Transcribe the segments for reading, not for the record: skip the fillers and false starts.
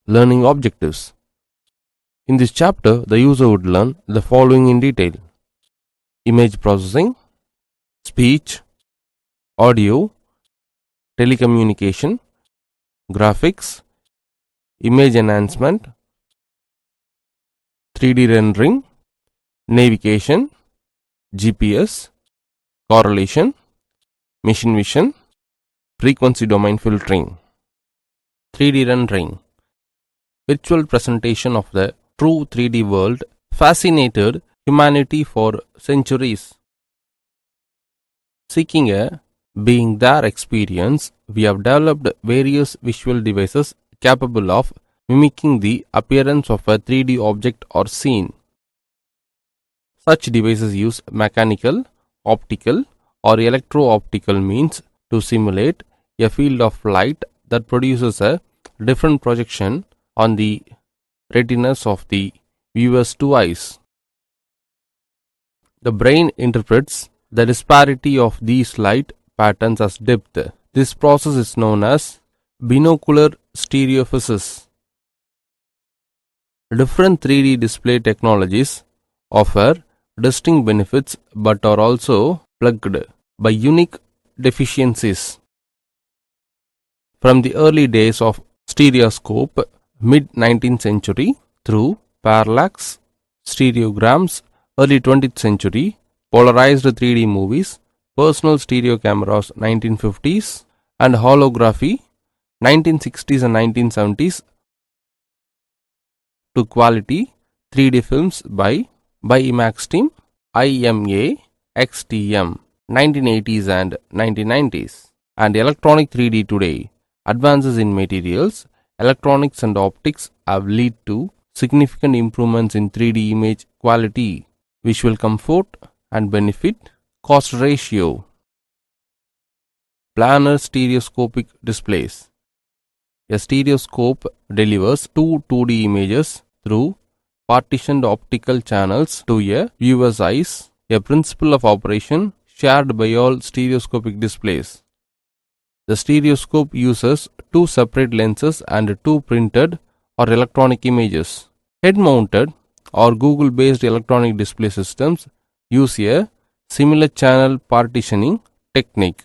Learning objectives. In this chapter, the user would learn the following in detail: image processing, speech, audio, telecommunication, graphics, image enhancement, 3D rendering, navigation, GPS, correlation, machine vision, frequency domain filtering. 3D rendering, virtual presentation of the true 3D world, fascinated humanity for centuries. Seeking a being there experience, we have developed various visual devices capable of mimicking the appearance of a 3D object or scene. Such devices use mechanical, optical, or electro-optical means to simulate a field of light that produces a different projection on the retinas of the viewer's two eyes. The brain interprets the disparity of these light patterns as depth. This process is known as binocular stereophysis. Different 3D display technologies offer distinct benefits but are also plagued by unique deficiencies. From the early days of stereoscope, mid-19th century, through parallax, stereograms, early 20th century, polarized 3D movies, personal stereo cameras 1950s, and holography 1960s and 1970s, to quality 3D films by IMAX team, IMA, XTM 1980s and 1990s, and electronic 3D today. Advances in materials, electronics and optics have led to significant improvements in 3D image quality, visual comfort and benefit, cost ratio. Planar stereoscopic displays. A stereoscope delivers two 2D images through partitioned optical channels to a viewer's eyes, a principle of operation shared by all stereoscopic displays. The stereoscope uses two separate lenses and two printed or electronic images. Head-mounted or Google-based electronic display systems use a similar channel partitioning technique.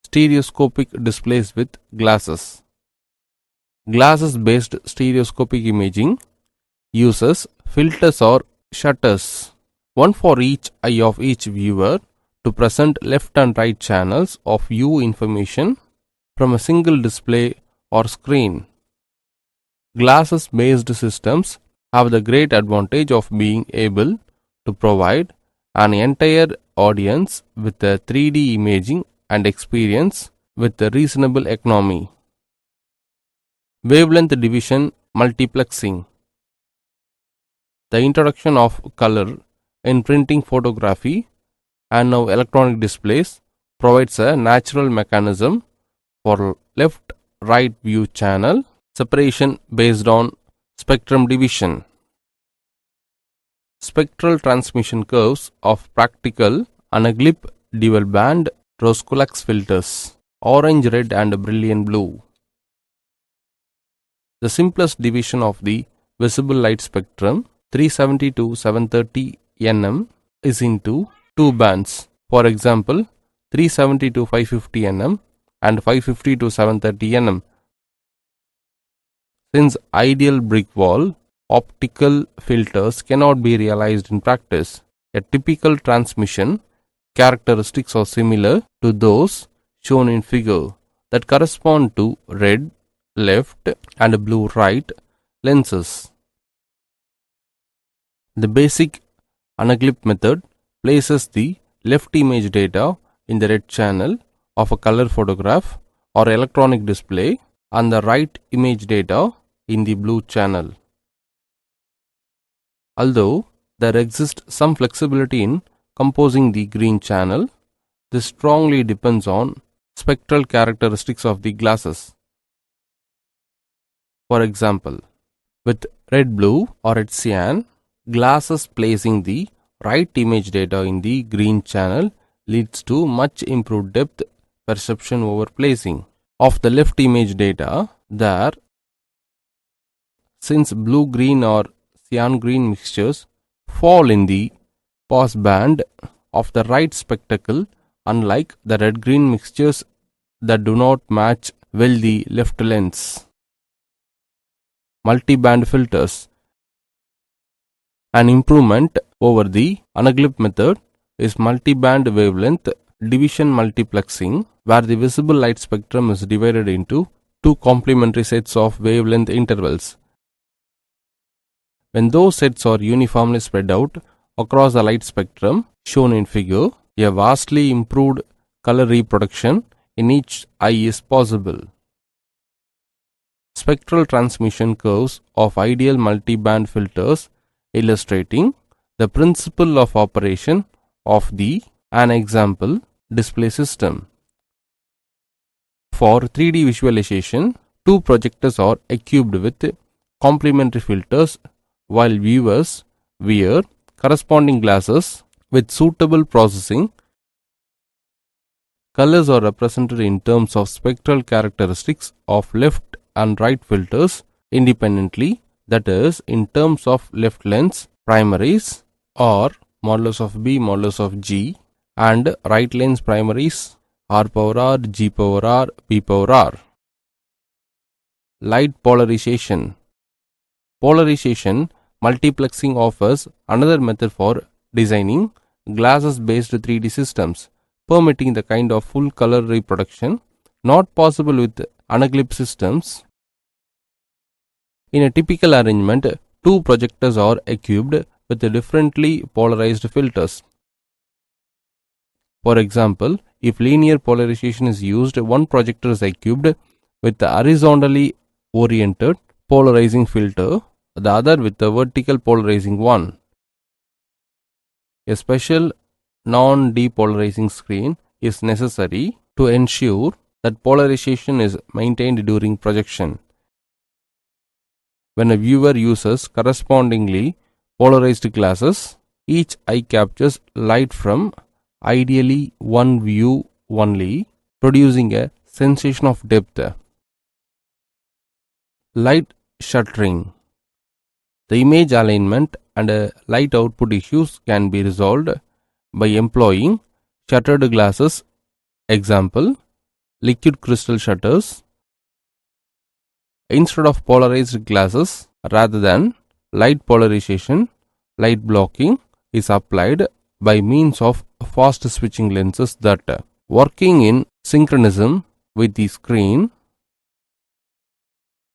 Stereoscopic displays with glasses. Glasses-based stereoscopic imaging uses filters or shutters, one for each eye of each viewer, to present left and right channels of view information from a single display or screen. Glasses-based systems have the great advantage of being able to provide an entire audience with a 3D imaging and experience with a reasonable economy. Wavelength division multiplexing. The introduction of color in printing photography and now electronic displays provides a natural mechanism for left-right view channel separation based on spectrum division. Spectral transmission curves of practical Anaglip dual band Roscoex filters, orange, red and brilliant blue. The simplest division of the visible light spectrum, 370 to 730 nm, is into two bands, for example 370 to 550 nm and 550 to 730 nm. Since ideal brick wall optical filters cannot be realized in practice, a typical transmission characteristics are similar to those shown in figure that correspond to red left and blue right lenses. The basic Anaglip method places the left image data in the red channel of a color photograph or electronic display and the right image data in the blue channel. Although there exists some flexibility in composing the green channel, this strongly depends on spectral characteristics of the glasses. For example, with red-blue or red cyan, glasses placing the right image data in the green channel leads to much improved depth perception over placing of the left image data there since blue-green or cyan-green mixtures fall in the pass band of the right spectacle, unlike the red-green mixtures that do not match well the left lens. Multi-band filters. An improvement over the Unglip method is multi-band wavelength division multiplexing, where the visible light spectrum is divided into two complementary sets of wavelength intervals. When those sets are uniformly spread out across the light spectrum shown in figure, a vastly improved color reproduction in each eye is possible. Spectral transmission curves of ideal multi-band filters illustrating the principle of operation of an example display system. For 3D visualization, two projectors are equipped with complementary filters while viewers wear corresponding glasses with suitable processing. Colors are represented in terms of spectral characteristics of left and right filters independently, that is, in terms of left lens primaries or modulus of B modulus of G and right lens primaries R power R, G power R, P power R. Light polarization. Polarization multiplexing offers another method for designing glasses-based 3D systems, permitting the kind of full color reproduction not possible with Unglip systems. In a typical arrangement, two projectors are equipped with differently polarized filters. For example, if linear polarization is used, one projector is equipped with the horizontally oriented polarizing filter, the other with the vertical polarizing one. A special non-depolarizing screen is necessary to ensure that polarization is maintained during projection. When a viewer uses correspondingly polarized glasses, each eye captures light from ideally one view only, producing a sensation of depth. Light shuttering. The image alignment and light output issues can be resolved by employing shuttered glasses, example, liquid crystal shutters, instead of polarized glasses. Rather than light polarization, light blocking is applied by means of fast switching lenses that, working in synchronism with the screen,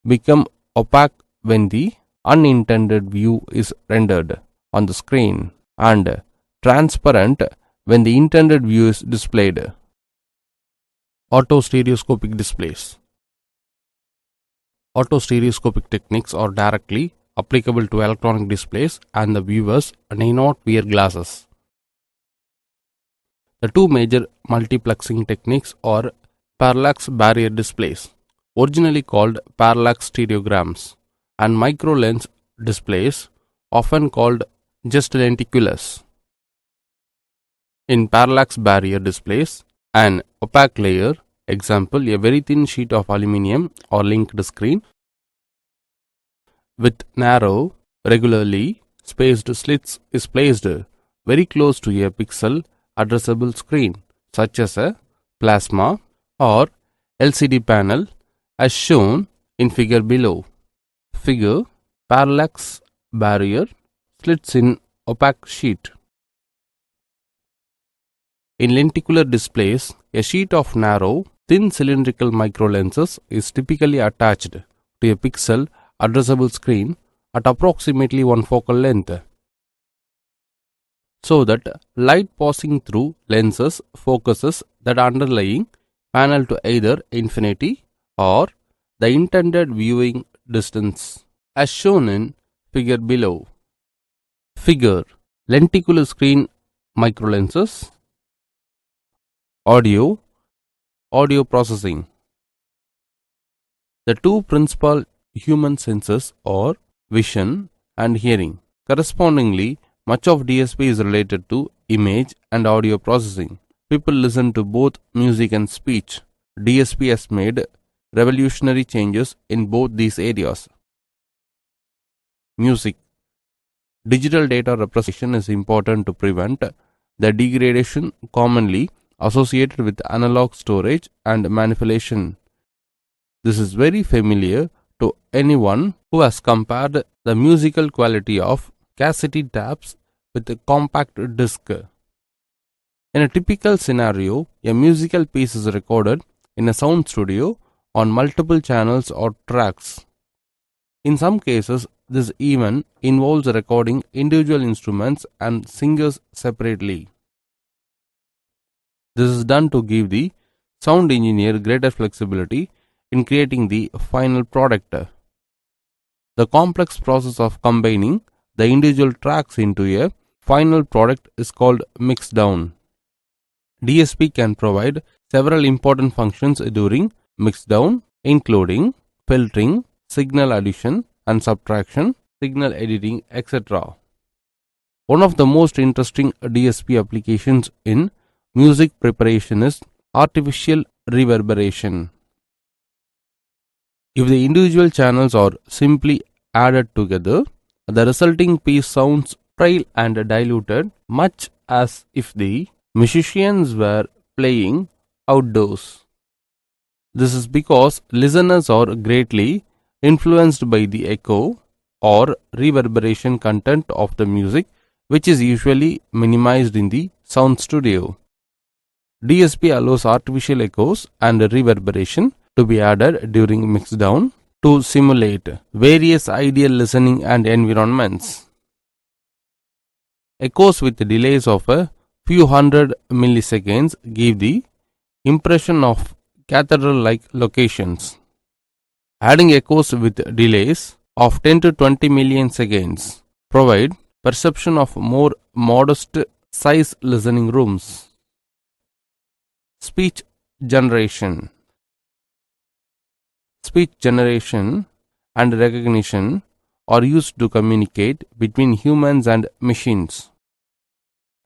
become opaque when the unintended view is rendered on the screen and transparent when the intended view is displayed. Autostereoscopic displays. Autostereoscopic techniques are directly applicable to electronic displays and the viewers need not wear glasses. The two major multiplexing techniques are parallax barrier displays, originally called parallax stereograms, and micro-lens displays, often called just lenticulars. In parallax barrier displays, an opaque layer, example a very thin sheet of aluminum or linked screen, with narrow, regularly spaced slits is placed very close to a pixel addressable screen, such as a plasma or LCD panel, as shown in figure below. Figure: parallax barrier slits in opaque sheet. In lenticular displays, a sheet of narrow, thin cylindrical microlenses is typically attached to a pixel addressable screen at approximately one focal length, so that light passing through lenses focuses that underlying panel to either infinity or the intended viewing distance, as shown in figure below. Figure: lenticular screen microlenses. Audio processing. The two principal human senses are vision and hearing. Correspondingly, much of DSP is related to image and audio processing. People listen to both music and speech. DSP has made revolutionary changes in both these areas. music. Digital data representation is important to prevent the degradation commonly associated with analog storage and manipulation. This is very familiar to anyone who has compared the musical quality of cassette tapes with a compact disc. In a typical scenario, a musical piece is recorded in a sound studio on multiple channels or tracks. In some cases, this even involves recording individual instruments and singers separately. This is done to give the sound engineer greater flexibility in creating the final product. The complex process of combining the individual tracks into a final product is called mixdown. DSP can provide several important functions during mixdown, including filtering, signal addition and subtraction, signal editing, etc. One of the most interesting DSP applications in music preparation is artificial reverberation. If the individual channels are simply added together, the resulting piece sounds frail and diluted, much as if the musicians were playing outdoors. This is because listeners are greatly influenced by the echo or reverberation content of the music, which is usually minimized in the sound studio. DSP allows artificial echoes and reverberation to be added during mixdown to simulate various ideal listening and environments. Echoes with delays of a few hundred milliseconds give the impression of cathedral-like locations. Adding echoes with delays of 10 to 20 million seconds provide perception of more modest size listening rooms. Speech generation. Speech generation and recognition are used to communicate between humans and machines.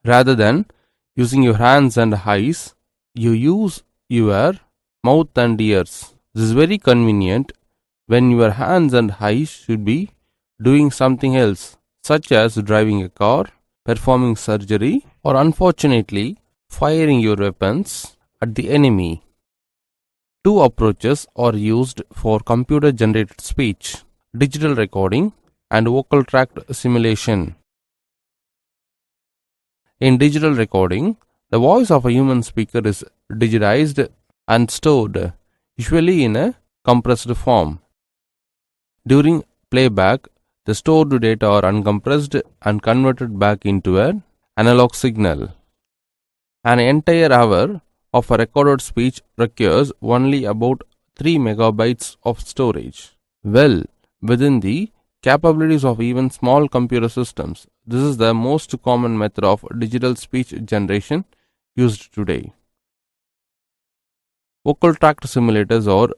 Rather than using your hands and eyes, you use your mouth and ears. This is very convenient when your hands and eyes should be doing something else, such as driving a car, performing surgery, or unfortunately, firing your weapons at the enemy. Two approaches are used for computer generated speech: digital recording and vocal tract simulation. In digital recording, the voice of a human speaker is digitized and stored, usually in a compressed form. During playback, the stored data are uncompressed and converted back into an analog signal. An entire hour of a recorded speech requires only about 3 megabytes of storage, well within the capabilities of even small computer systems. This is the most common method of digital speech generation used today. Vocal tract simulators are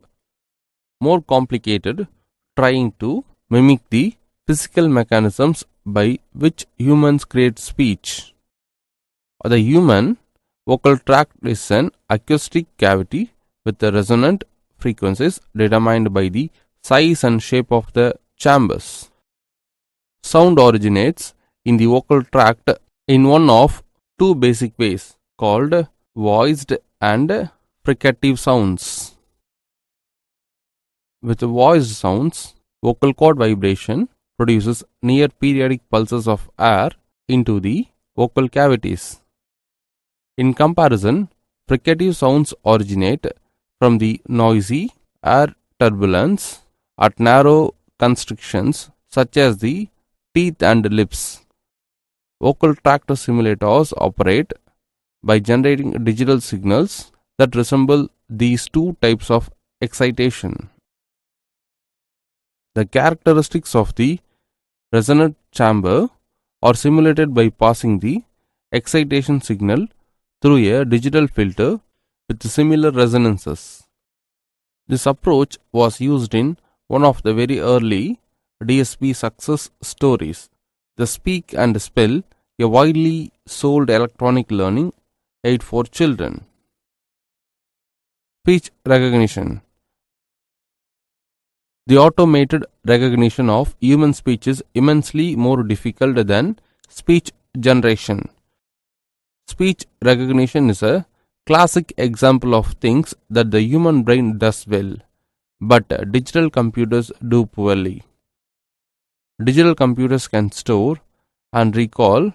more complicated, trying to mimic the physical mechanisms by which humans create speech. The human vocal tract is an acoustic cavity with the resonant frequencies determined by the size and shape of the chambers. Sound originates in the vocal tract in one of two basic ways, called voiced and fricative sounds. With voiced sounds, vocal cord vibration produces near periodic pulses of air into the vocal cavities. In comparison, fricative sounds originate from the noisy air turbulence at narrow constrictions such as the teeth and lips. Vocal tract simulators operate by generating digital signals that resemble these two types of excitation. The characteristics of the resonant chamber are simulated by passing the excitation signal through a digital filter with similar resonances. This approach was used in one of the very early DSP success stories, the Speak and Spell, a widely sold electronic learning aid for children. Speech recognition. The automated recognition of human speech is immensely more difficult than speech generation. Speech recognition is a classic example of things that the human brain does well, but digital computers do poorly. Digital computers can store and recall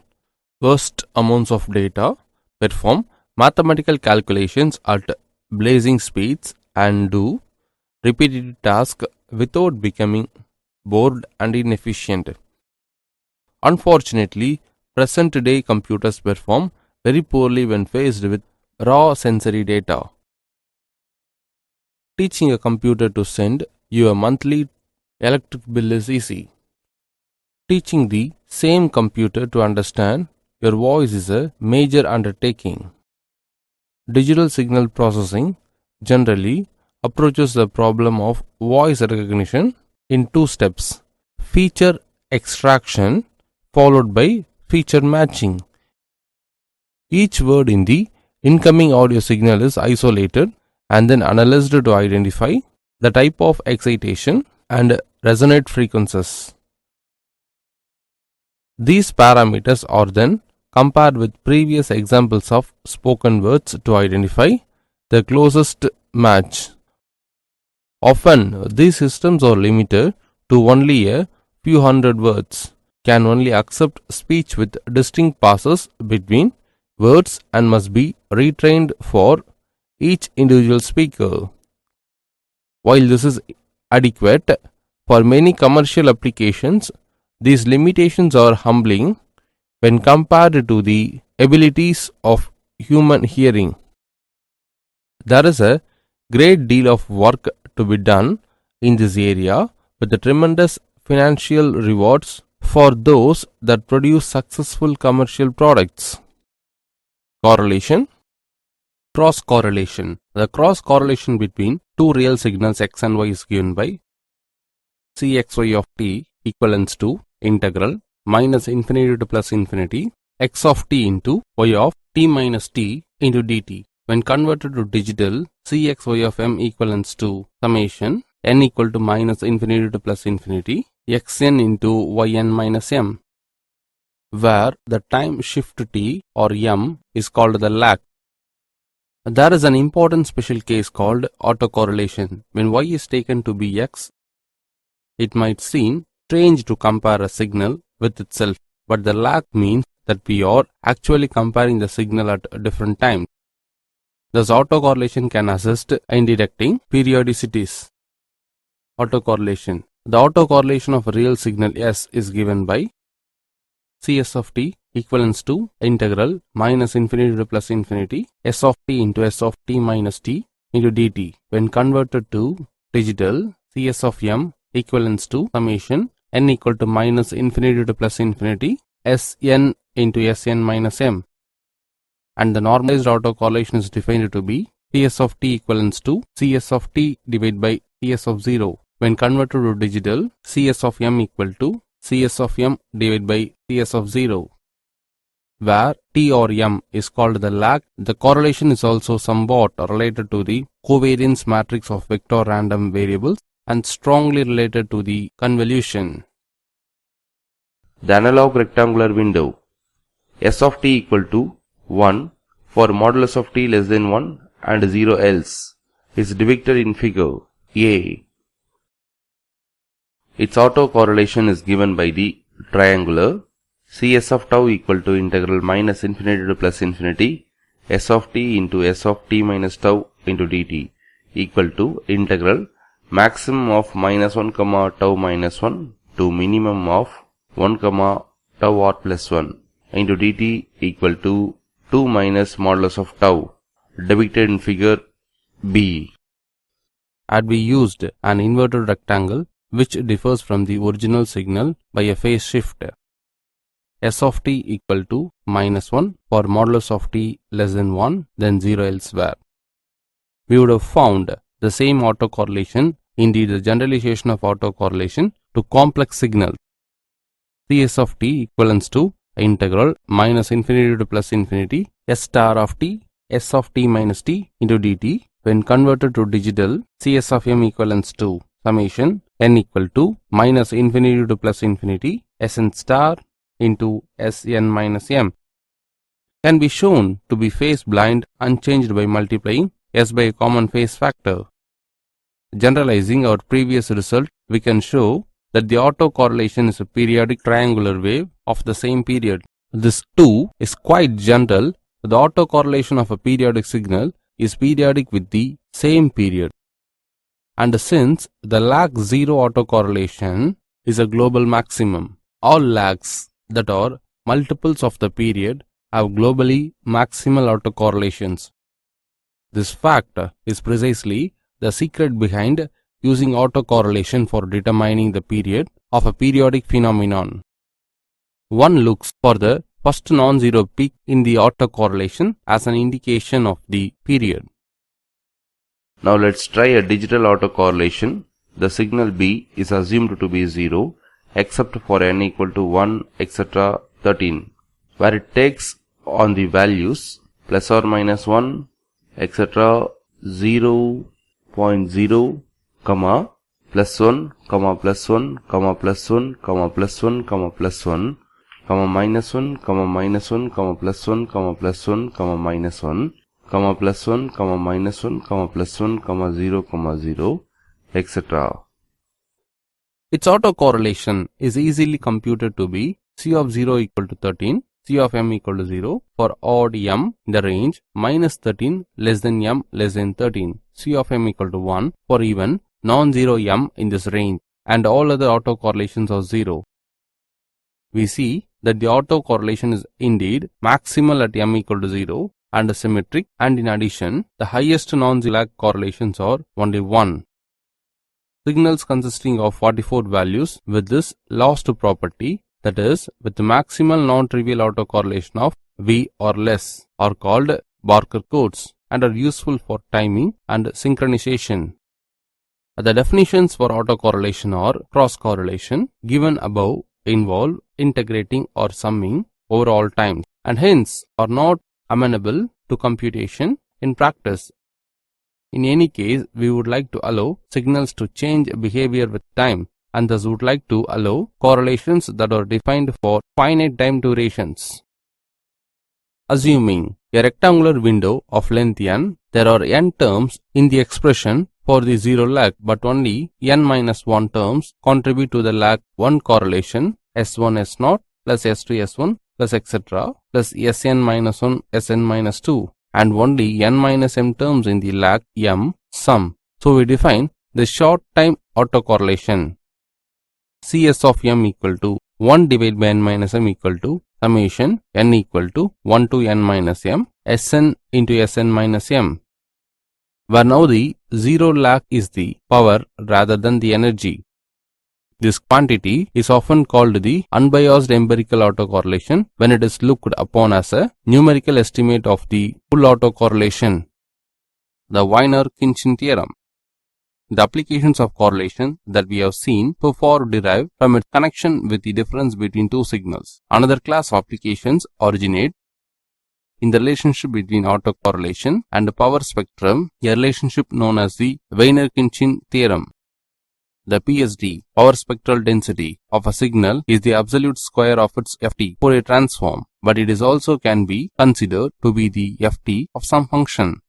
vast amounts of data, perform mathematical calculations at blazing speeds, and do repetitive tasks without becoming bored and inefficient. Unfortunately, present day computers perform very poorly when faced with raw sensory data. Teaching a computer to send you a monthly electric bill is easy. Teaching the same computer to understand your voice is a major undertaking. Digital signal processing generally approaches the problem of voice recognition in two steps: feature extraction followed by feature matching. Each word in the incoming audio signal is isolated and then analyzed to identify the type of excitation and resonate frequencies. These parameters are then compared with previous examples of spoken words to identify the closest match. Often, these systems are limited to only a few hundred words, can only accept speech with distinct pauses between words, and must be retrained for each individual speaker. While this is adequate for many commercial applications, these limitations are humbling when compared to the abilities of human hearing. There is a great deal of work to be done in this area, with the tremendous financial rewards for those that produce successful commercial products. Correlation. Cross correlation. The cross correlation between two real signals x and y is given by Cxy of t equivalents to integral minus infinity to plus infinity x of t into y of t minus t into dt. When converted to digital, Cxy of m equivalents to summation n equal to minus infinity to plus infinity xn into yn minus m, where the time shift t or m is called the lag. There is an important special case called autocorrelation. When y is taken to be x, it might seem strange to compare a signal with itself, but the lag means that we are actually comparing the signal at different times. Thus, autocorrelation can assist in detecting periodicities. Autocorrelation. The autocorrelation of a real signal S is given by Cs of t equivalents to integral minus infinity to plus infinity S of t into S of t minus t into dt. When converted to digital, Cs of m equivalents to summation n equal to minus infinity to plus infinity Sn into Sn minus m. And the normalized autocorrelation is defined to be Cs of t equivalents to Cs of t divided by Cs of 0. When converted to digital, Cs of m equal to Cs of m divided by Cs of 0, where t or m is called the lag. The correlation is also somewhat related to the covariance matrix of vector random variables and strongly related to the convolution. The analog rectangular window. S of t equal to 1 for modulus of t less than 1 and 0 else is depicted in figure A. Its autocorrelation is given by the triangular Cs of tau equal to integral minus infinity to plus infinity S of t into S of t minus tau into dt equal to integral maximum of minus 1 comma tau minus 1 to minimum of 1 comma tau r plus 1 into dt equal to 2 minus modulus of tau, depicted in figure B. Had we used an inverted rectangle which differs from the original signal by a phase shift, S of t equal to minus 1 for modulus of t less than 1 then 0 elsewhere, we would have found the same autocorrelation, indeed the generalization of autocorrelation to complex signals. Cs of t equivalents to integral minus infinity to plus infinity S star of t S of t minus t into dt. When converted to digital, Cs of m equivalents to summation n equal to minus infinity to plus infinity Sn star into Sn minus m can be shown to be phase blind unchanged by multiplying S by a common phase factor. Generalizing our previous result, we can show that the autocorrelation is a periodic triangular wave of the same period. This too is quite general. The autocorrelation of a periodic signal is periodic with the same period. And since the lag 0 autocorrelation is a global maximum, all lags that are multiples of the period have globally maximal autocorrelations. This fact is precisely the secret behind using autocorrelation for determining the period of a periodic phenomenon. One looks for the first non-zero peak in the autocorrelation as an indication of the period. Now let's try a digital autocorrelation. The signal B is assumed to be 0 except for n equal to 1 etc. 13, where it takes on the values plus or minus 1 etc. 0.0, comma, plus 1, comma, plus 1, comma, plus 1, comma, plus 1, comma, plus 1, comma, minus 1, comma, minus 1, comma, plus 1, comma, plus 1, comma, minus 1, comma, plus 1, comma, minus 1, comma, plus 1, comma, 0, etc. Its autocorrelation is easily computed to be C of 0 equal to 13, C of m equal to 0 for odd m in the range minus 13 less than m less than 13, C of m equal to 1 for even non-zero m in this range, and all other autocorrelations are 0. We see that the autocorrelation is indeed maximal at m equal to 0 and symmetric, and in addition, the highest non-zero lag correlations are only 1. Signals consisting of 44 values with this last property, that is, with the maximal non-trivial autocorrelation of V or less, are called Barker codes and are useful for timing and synchronization. The definitions for autocorrelation are cross-correlation, given above, involve integrating or summing over all times, and hence are not amenable to computation in practice. In any case, we would like to allow signals to change behavior with time, and thus would like to allow correlations that are defined for finite time durations. Assuming a rectangular window of length n, there are n terms in the expression for the zero lag, but only n minus 1 terms contribute to the lag 1 correlation S1 S0 plus S2 S1 plus etc. plus Sn minus 1 Sn minus 2, and only n minus m terms in the lag m sum. So we define the short time autocorrelation. Cs of m equal to 1 divided by n minus m equal to summation n equal to 1 to n minus m Sn into Sn minus m, where now the zero lag is the power rather than the energy. This quantity is often called the unbiased empirical autocorrelation when it is looked upon as a numerical estimate of the full autocorrelation. The Wiener-Khinchin theorem. The applications of correlation that we have seen so far derive from its connection with the difference between two signals. Another class of applications originate in the relationship between autocorrelation and the power spectrum, a relationship known as the Wiener-Khinchin theorem. The PSD, power spectral density, of a signal is the absolute square of its ft Fourier transform, but it is also can be considered to be the ft of some function.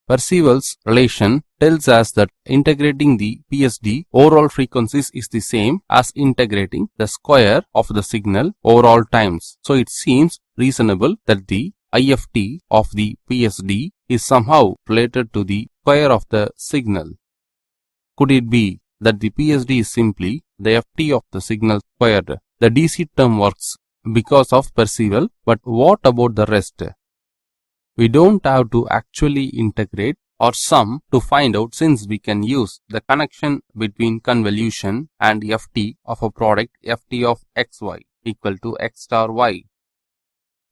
Percival's relation tells us that integrating the PSD overall frequencies is the same as integrating the square of the signal over all times. So it seems reasonable that the IFT of the PSD is somehow related to the square of the signal. Could it be that the PSD is simply the FT of the signal squared? The DC term works because of Percival, but what about the rest? We don't have to actually integrate or sum to find out, since we can use the connection between convolution and FT of a product FT of xy equal to x star y.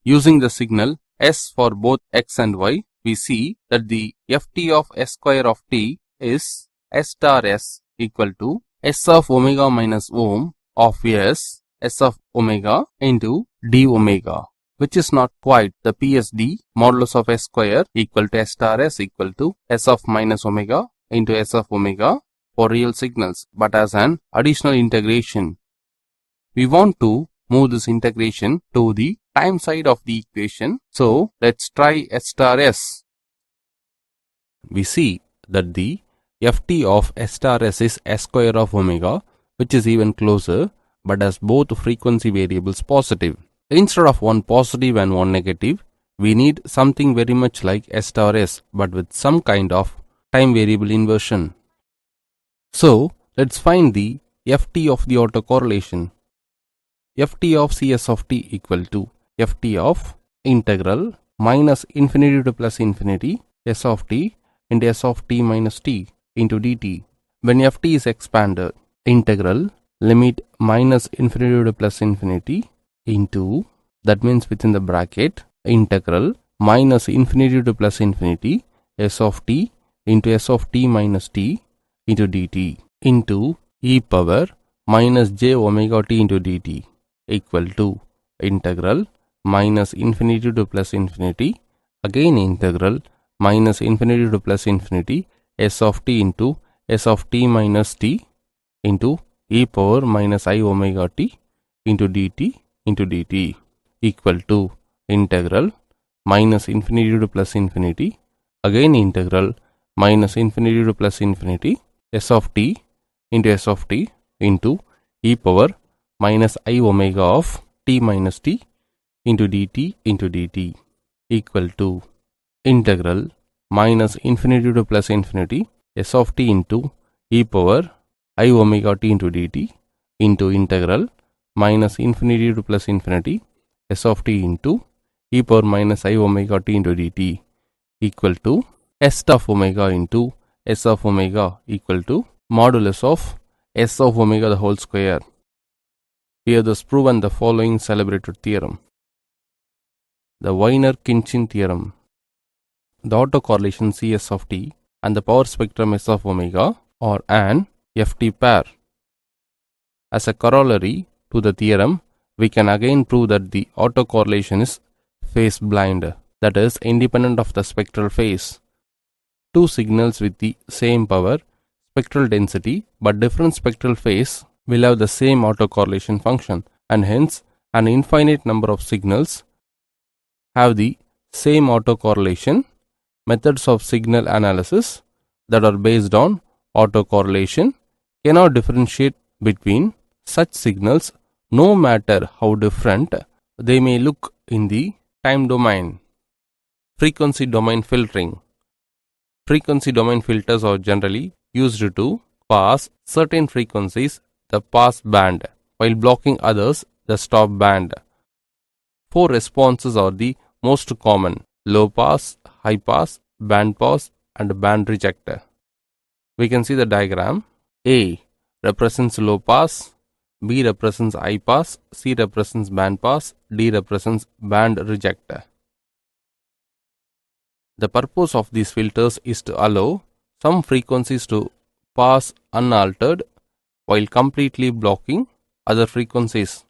Using the signal S for both x and y, we see that the FT of S square of t is S star S equal to S of omega minus ohm of S of omega into d omega, which is not quite the PSD modulus of S square equal to S star S equal to S of minus omega into S of omega for real signals but as an additional integration. We want to move this integration to the time side of the equation. So let's try S star S. We see that the ft of S star S is S square of omega, which is even closer but has both frequency variables positive. Instead of one positive and one negative, we need something very much like S star S but with some kind of time variable inversion. So let's find the ft of the autocorrelation. Ft of Cs of t equal to Ft of integral minus infinity to plus infinity S of t into S of t minus t into dt. When Ft is expanded, integral limit minus infinity to plus infinity into, that means within the bracket, integral minus infinity to plus infinity S of t into S of t minus t into dt into e power minus j omega t into dt equal to integral minus infinity to plus infinity, again integral minus infinity to plus infinity S of t into S of t minus t into e power minus I omega t into dt equal to integral minus infinity to plus infinity, again integral minus infinity to plus infinity S of t into S of t into e power minus I omega of t minus t into dt equal to integral minus infinity to plus infinity S of t into e power I omega t into dt into integral minus infinity to plus infinity S of t into e power minus I omega t into dt equal to S of omega into S of omega equal to modulus of S of omega the whole square. We have thus proven the following celebrated theorem. The Wiener-Khinchin theorem. The autocorrelation Cs of t and the power spectrum S of omega are an Ft pair. As a corollary to the theorem, we can again prove that the autocorrelation is phase blind, that is independent of the spectral phase. Two signals with the same power, spectral density but different spectral phase will have the same autocorrelation function, and hence an infinite number of signals have the same autocorrelation. Methods of signal analysis that are based on autocorrelation cannot differentiate between such signals no matter how different they may look in the time domain. Frequency domain filtering. Frequency domain filters are generally used to pass certain frequencies the pass band while blocking others the stop band. Four responses are the most common: low pass, high pass, band pass and band reject. We can see the diagram. A represents low pass, B represents high pass, C represents band pass, D represents band reject. The purpose of these filters is to allow some frequencies to pass unaltered while completely blocking other frequencies.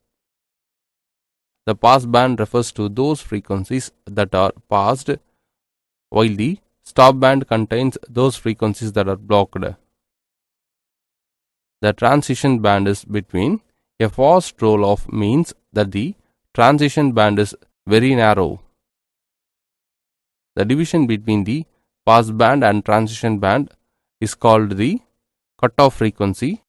The pass band refers to those frequencies that are passed, while the stop band contains those frequencies that are blocked. The transition band is between. A fast roll-off means that the transition band is very narrow. The division between the pass band and transition band is called the cutoff frequency.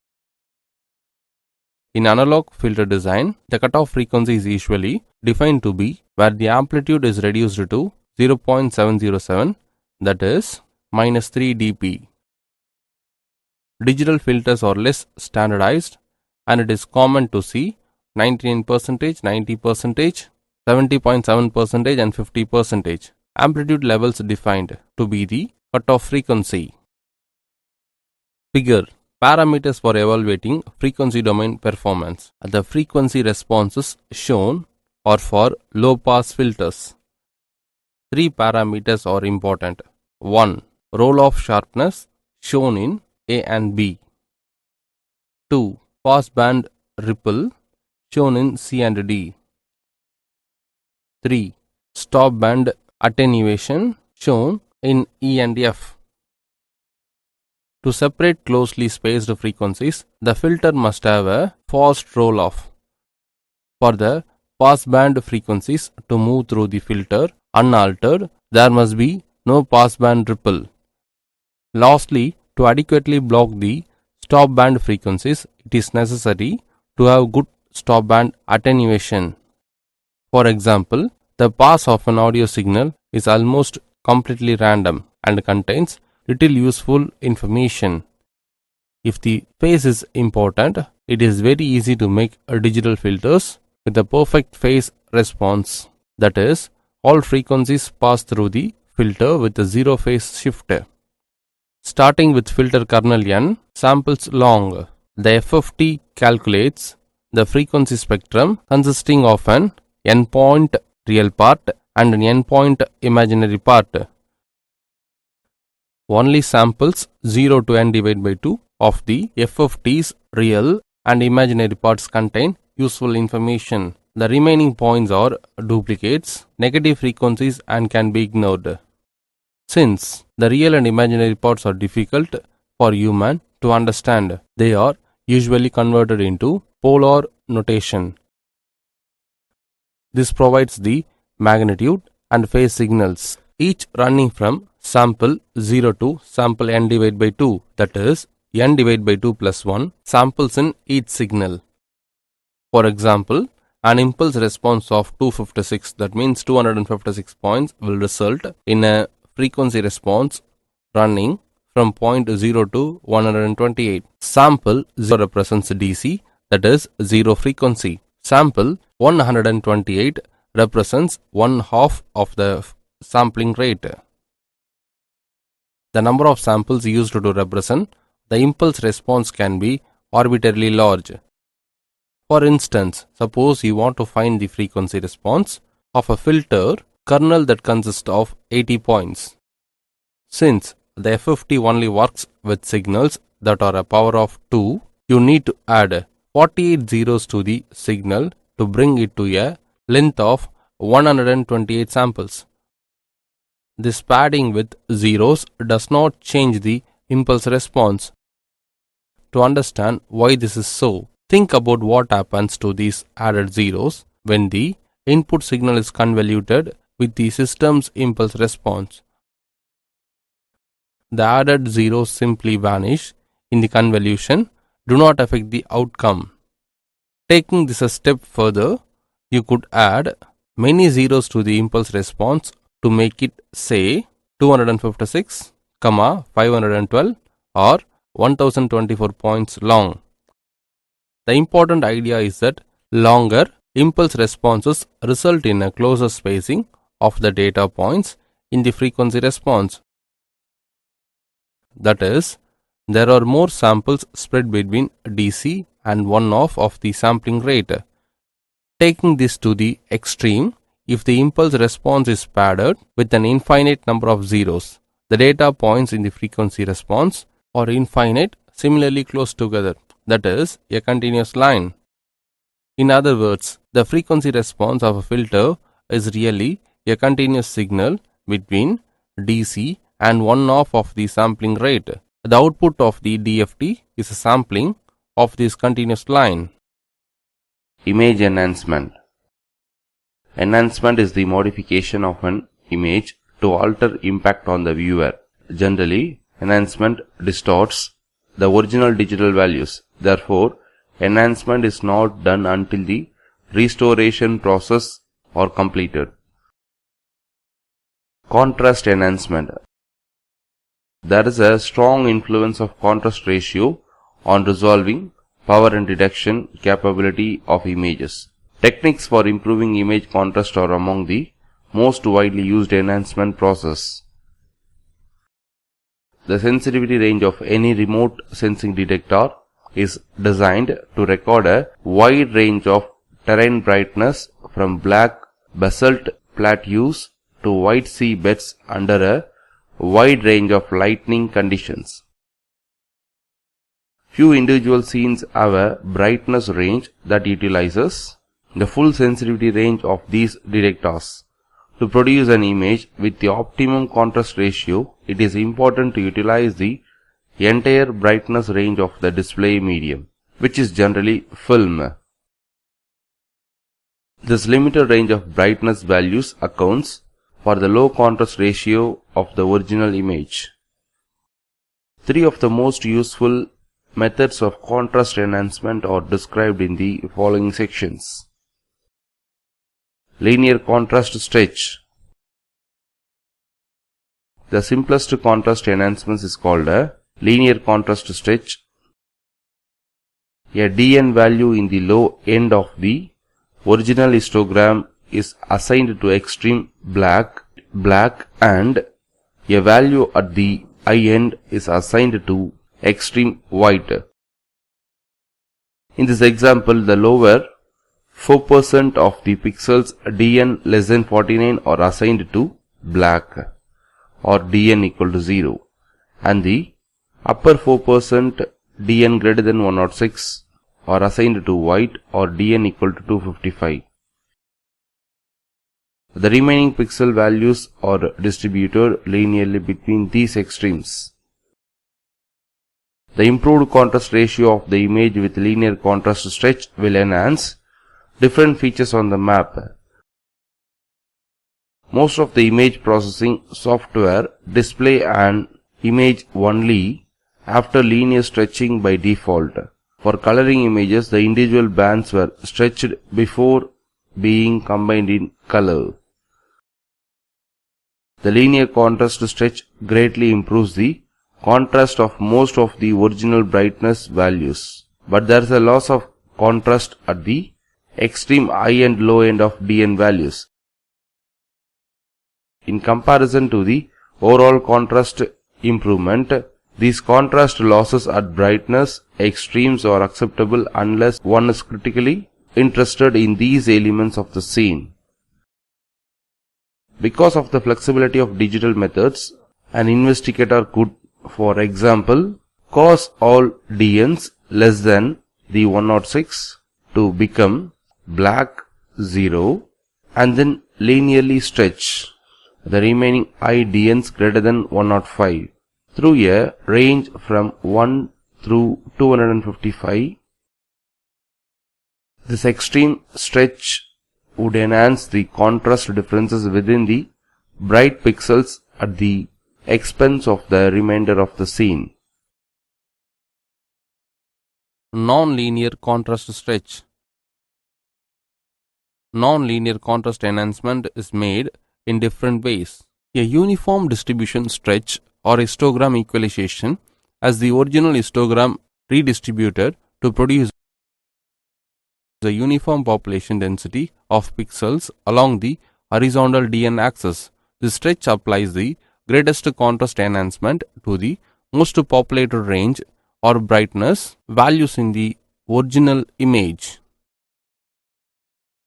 In analog filter design, the cutoff frequency is usually defined to be where the amplitude is reduced to 0.707, that is minus 3 dB. Digital filters are less standardized and it is common to see 99%, 90%, 70.7% and 50%. Amplitude levels defined to be the cutoff frequency. Figure. Parameters for evaluating frequency domain performance. The frequency responses shown are for low pass filters. Three parameters are important. 1. Roll-off sharpness shown in A and B. 2. Pass band ripple shown in C and D. 3. Stop band attenuation shown in E and F. To separate closely spaced frequencies, the filter must have a fast roll-off. For the passband frequencies to move through the filter unaltered, there must be no passband ripple. Lastly, to adequately block the stop band frequencies, it is necessary to have good stop band attenuation. For example, the pass of an audio signal is almost completely random and contains little useful information. If the phase is important, it is very easy to make digital filters with a perfect phase response. That is, all frequencies pass through the filter with a zero phase shift. Starting with filter kernel n samples long, the FFT calculates the frequency spectrum consisting of an n-point real part and an n-point imaginary part. Only samples 0 to n divided by 2 of the FFT's real and imaginary parts contain useful information. The remaining points are duplicates, negative frequencies and can be ignored. Since the real and imaginary parts are difficult for human to understand, they are usually converted into polar notation. This provides the magnitude and phase signals, each running from sample 0 to sample n divided by 2, that is n divided by 2 plus 1 samples in each signal. For example, an impulse response of 256, that means 256 points, will result in a frequency response running from point 0 to 128. Sample 0 represents DC, that is 0 frequency. Sample 128 represents 1/2 of the sampling rate. The number of samples used to represent the impulse response can be arbitrarily large. For instance, suppose you want to find the frequency response of a filter kernel that consists of 80 points. Since the FFT only works with signals that are a power of 2, you need to add 48 zeros to the signal to bring it to a length of 128 samples. This padding with zeros does not change the impulse response. To understand why this is so, think about what happens to these added zeros when the input signal is convoluted with the system's impulse response. The added zeros simply vanish in the convolution, do not affect the outcome. Taking this a step further, you could add many zeros to the impulse response to make it, say, 256, 512 or 1024 points long. The important idea is that longer impulse responses result in a closer spacing of the data points in the frequency response. That is, there are more samples spread between DC and 1/2 of the sampling rate. Taking this to the extreme, if the impulse response is padded with an infinite number of zeros, the data points in the frequency response are infinite, similarly close together, that is, a continuous line. In other words, the frequency response of a filter is really a continuous signal between DC and 1/2 of the sampling rate. The output of the DFT is a sampling of this continuous line. Image enhancement. Enhancement is the modification of an image to alter impact on the viewer. Generally, enhancement distorts the original digital values. Therefore, enhancement is not done until the restoration process are completed. Contrast enhancement. There is a strong influence of contrast ratio on resolving, power and detection capability of images. Techniques for improving image contrast are among the most widely used enhancement process. The sensitivity range of any remote sensing detector is designed to record a wide range of terrain brightness from black basalt plateaus to white sea beds under a wide range of lighting conditions. Few individual scenes have a brightness range that utilizes the full sensitivity range of these detectors. To produce an image with the optimum contrast ratio, it is important to utilize the entire brightness range of the display medium, which is generally film. This limited range of brightness values accounts for the low contrast ratio of the original image. Three of the most useful methods of contrast enhancement are described in the following sections. Linear contrast stretch. The simplest contrast enhancement is called a linear contrast stretch. A dn value in the low end of the original histogram is assigned to extreme black and a value at the high end is assigned to extreme white. In this example, the lower 4% of the pixels dn less than 49 are assigned to black or dn equal to 0, and the upper 4% dn greater than 106 are assigned to white or dn equal to 255. The remaining pixel values are distributed linearly between these extremes. The improved contrast ratio of the image with linear contrast stretch will enhance different features on the map. Most of the image processing software display an image only after linear stretching by default. For coloring images, the individual bands were stretched before being combined in color. The linear contrast stretch greatly improves the contrast of most of the original brightness values, but there is a loss of contrast at the extreme high and low end of dn values. In comparison to the overall contrast improvement, these contrast losses at brightness extremes are acceptable unless one is critically interested in these elements of the scene. Because of the flexibility of digital methods, an investigator could, for example, cause all dn's less than the 106 to become black 0 and then linearly stretch the remaining I dn's greater than 105 through a range from 1 through 255. This extreme stretch would enhance the contrast differences within the bright pixels at the expense of the remainder of the scene. Non-linear contrast stretch. Non-linear contrast enhancement is made in different ways. A uniform distribution stretch or histogram equalization as the original histogram redistributed to produce the uniform population density of pixels along the horizontal dn axis. This stretch applies the greatest contrast enhancement to the most populated range or brightness values in the original image.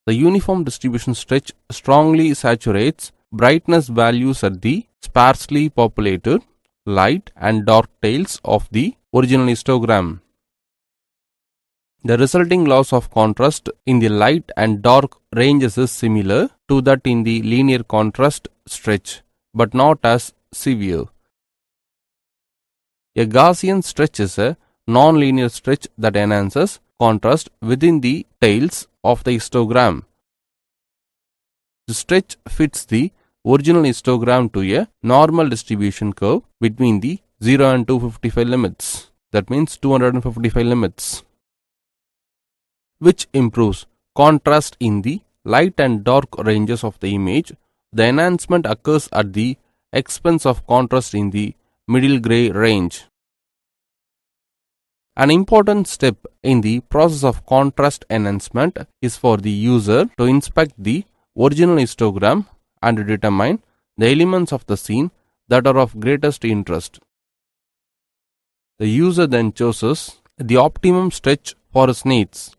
The uniform distribution stretch strongly saturates brightness values at the sparsely populated light and dark tails of the original histogram. The resulting loss of contrast in the light and dark ranges is similar to that in the linear contrast stretch, but not as severe. A Gaussian stretch is a non-linear stretch that enhances contrast within the tails of the histogram. The stretch fits the original histogram to a normal distribution curve between the 0 and 255 limits. That means 255 limits, which improves contrast in the light and dark ranges of the image. The enhancement occurs at the expense of contrast in the middle gray range. An important step in the process of contrast enhancement is for the user to inspect the original histogram and determine the elements of the scene that are of greatest interest. The user then chooses the optimum stretch for his needs.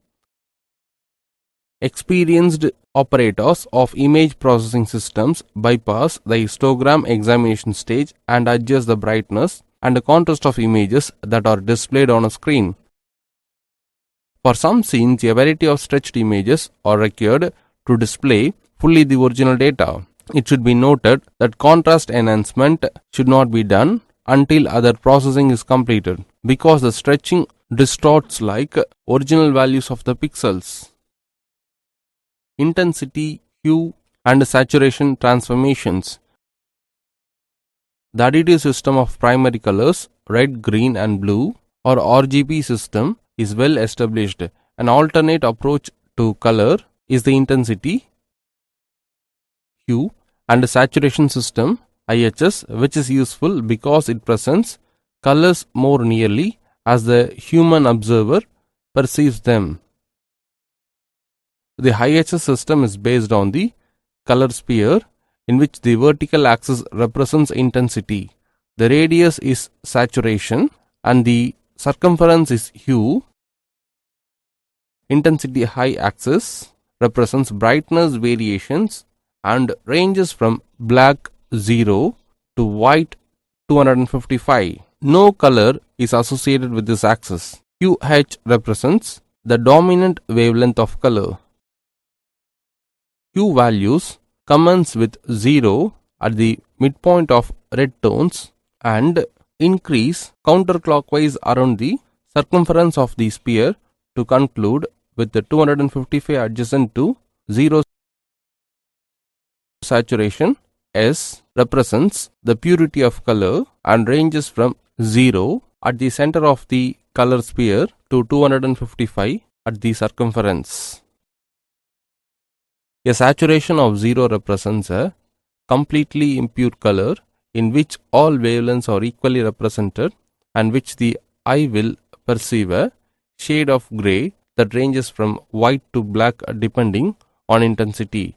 Experienced operators of image processing systems bypass the histogram examination stage and adjust the brightness and the contrast of images that are displayed on a screen. For some scenes, a variety of stretched images are required to display fully the original data. It should be noted that contrast enhancement should not be done until other processing is completed, because the stretching distorts like original values of the pixels. Intensity, hue, and saturation transformations. The additive system of primary colors, red, green, and blue, or RGB system, is well established. An alternate approach to color is the intensity, hue, and saturation system IHS, which is useful because it presents colors more nearly as the human observer perceives them. The IHS system is based on the color sphere, in which the vertical axis represents intensity, the radius is saturation, and the circumference is hue. Intensity high axis represents brightness variations and ranges from black 0 to white 255. No color is associated with this axis. QH represents the dominant wavelength of color. Hue values commence with 0 at the midpoint of red tones and increase counterclockwise around the circumference of the sphere to conclude with the 255 adjacent to 0. Saturation S represents the purity of color and ranges from 0 at the center of the color sphere to 255 at the circumference. A saturation of 0 represents a completely impure color in which all wavelengths are equally represented and which the eye will perceive a shade of grey that ranges from white to black depending on intensity.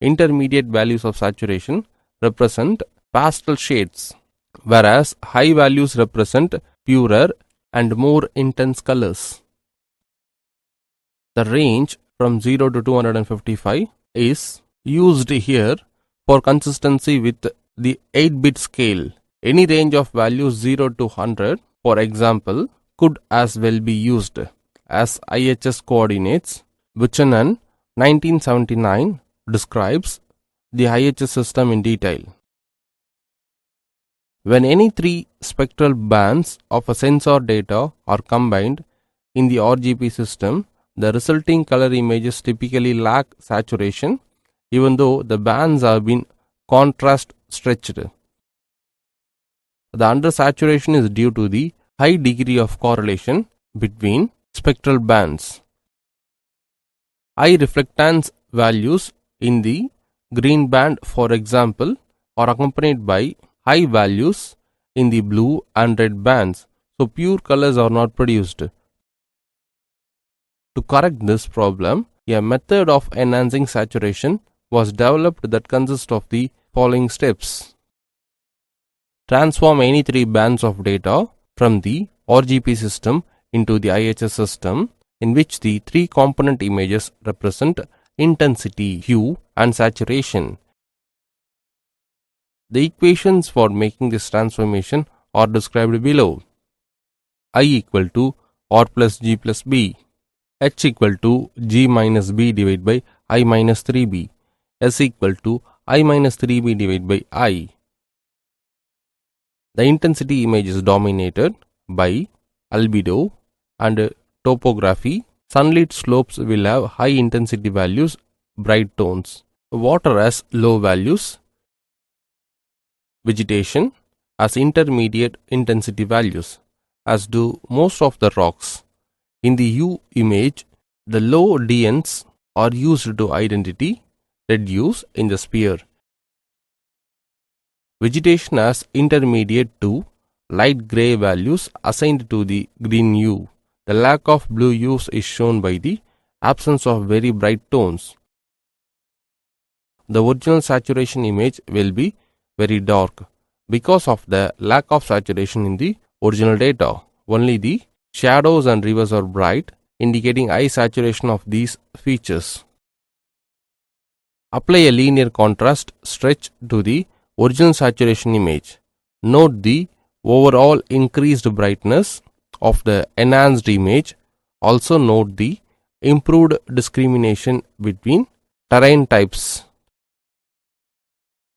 Intermediate values of saturation represent pastel shades, whereas high values represent purer and more intense colors. The range from 0 to 255 is used here for consistency with the 8-bit scale. Any range of values 0 to 100, for example, could as well be used as IHS coordinates. Buchanan, 1979, describes the IHS system in detail. When any three spectral bands of a sensor data are combined in the RGB system, the resulting color images typically lack saturation, even though the bands have been contrast stretched. The undersaturation is due to the high degree of correlation between spectral bands. High reflectance values in the green band, for example, are accompanied by high values in the blue and red bands, so pure colors are not produced. To correct this problem, a method of enhancing saturation was developed that consists of the following steps. Transform any three bands of data from the RGB system into the IHS system, in which the three component images represent intensity, hue, and saturation. The equations for making this transformation are described below. I equal to R plus G plus B, H equal to G minus B divided by I minus 3B, S equal to I minus 3B divided by I. The intensity image is dominated by albedo and topography. Sunlit slopes will have high intensity values, bright tones. Water has low values. Vegetation has intermediate intensity values, as do most of the rocks. In the U image, the low DNs are used to identity reduce in the sphere. Vegetation has intermediate to light grey values assigned to the green U. The lack of blue hues is shown by the absence of very bright tones. The original saturation image will be very dark because of the lack of saturation in the original data. Only the shadows and rivers are bright, indicating high saturation of these features. Apply a linear contrast stretch to the original saturation image. Note the overall increased brightness of the enhanced image. Also note the improved discrimination between terrain types.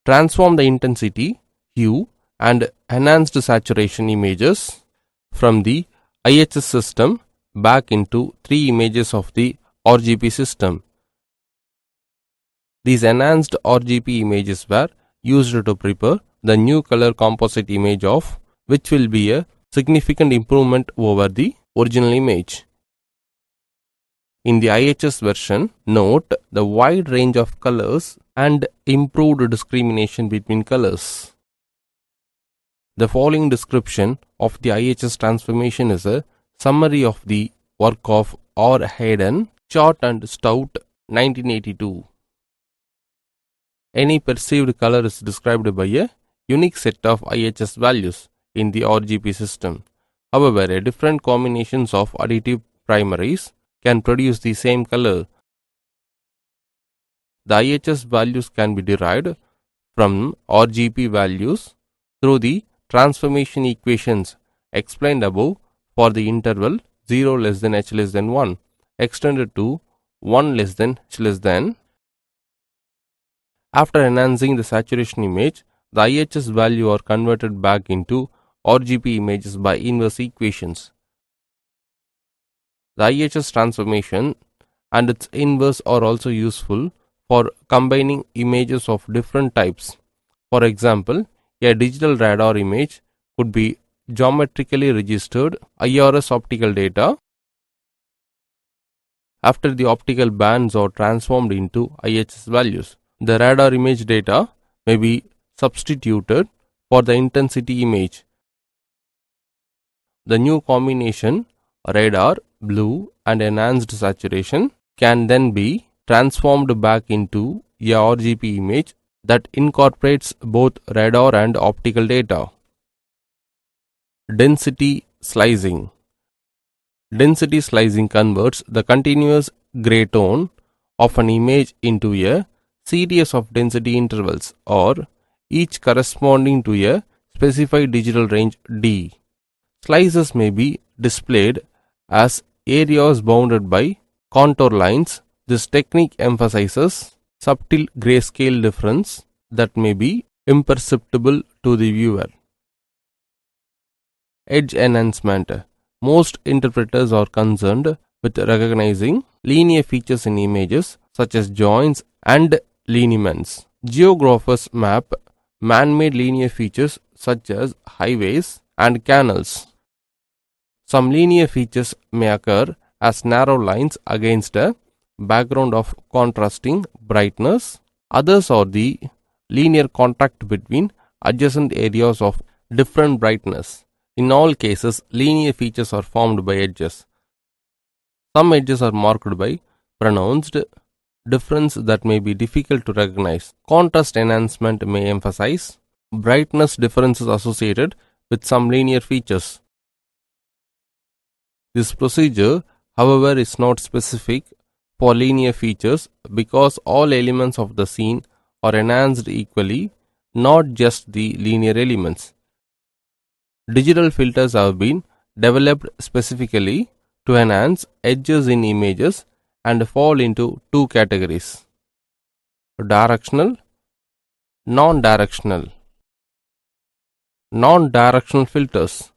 Transform the intensity, hue, and enhanced saturation images from the IHS system back into 3 images of the RGB system. These enhanced RGB images were used to prepare the new color composite image of which will be a significant improvement over the original image. In the IHS version, note the wide range of colors and improved discrimination between colors. The following description of the IHS transformation is a summary of the work of R. Hayden, Chart and Stout, 1982. Any perceived color is described by a unique set of IHS values in the RGB system. However, different combinations of additive primaries can produce the same color. The IHS values can be derived from RGB values through the transformation equations explained above for the interval 0 less than h less than 1 extended to 1 less than h less than. After enhancing the saturation image, the IHS value are converted back into RGB images by inverse equations. The IHS transformation and its inverse are also useful for combining images of different types. For example, a digital radar image could be geometrically registered IRS optical data. After the optical bands are transformed into IHS values, the radar image data may be substituted for the intensity image. The new combination radar, blue and enhanced saturation can then be transformed back into a RGB image that incorporates both radar and optical data. Density slicing. Density slicing converts the continuous gray tone of an image into a series of density intervals, or each corresponding to a specified digital range D. Slices may be displayed as areas bounded by contour lines. This technique emphasizes subtle grayscale difference that may be imperceptible to the viewer. Edge enhancement. Most interpreters are concerned with recognizing linear features in images such as joints and lineaments. Geographers map man-made linear features such as highways and canals. Some linear features may occur as narrow lines against a background of contrasting brightness. Others are the linear contact between adjacent areas of different brightness. In all cases, linear features are formed by edges. Some edges are marked by pronounced difference that may be difficult to recognize. Contrast enhancement may emphasize brightness differences associated with some linear features. This procedure, however, is not specific for linear features because all elements of the scene are enhanced equally, not just the linear elements. Digital filters have been developed specifically to enhance edges in images and fall into two categories: directional, non-directional. Non-directional filters.